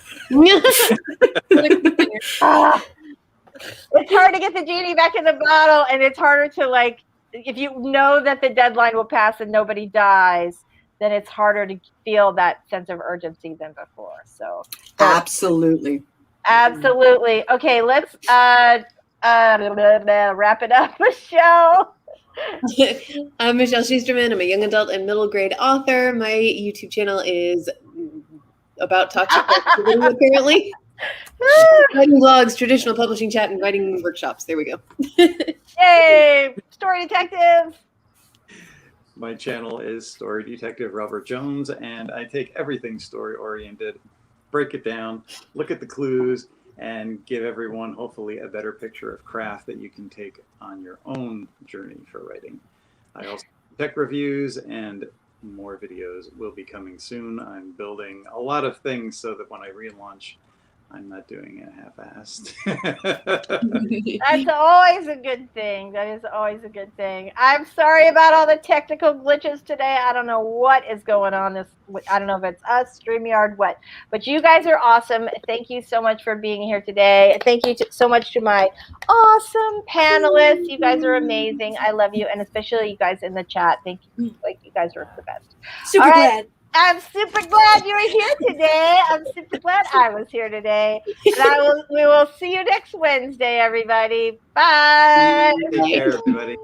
It's hard to get the genie back in the bottle, and it's harder to, if you know that the deadline will pass and nobody dies, then it's harder to feel that sense of urgency than before. So Absolutely. Okay, let's wrap it up, Michelle. I'm Michelle Schusterman. I'm a young adult and middle grade author. My YouTube channel is about toxic positivity, apparently. Writing blogs, traditional publishing chat, and writing workshops. There we go. Yay! Story Detective. My channel is Story Detective Robert Jones, and I take everything story oriented, break it down, look at the clues, and give everyone hopefully a better picture of craft that you can take on your own journey for writing. I also do tech reviews, and more videos will be coming soon. I'm building a lot of things so that when I relaunch, I'm not doing it half-assed. That's always a good thing. That is always a good thing. I'm sorry about all the technical glitches today. I don't know what is going on. I don't know if it's us, StreamYard, what. But you guys are awesome. Thank you so much for being here today. Thank you so much to my awesome panelists. You guys are amazing. I love you, and especially you guys in the chat. Thank you. You guys are the best. Super glad. I'm super glad you were here today. I'm super glad I was here today. And we will see you next Wednesday, everybody. Bye. Take care, everybody.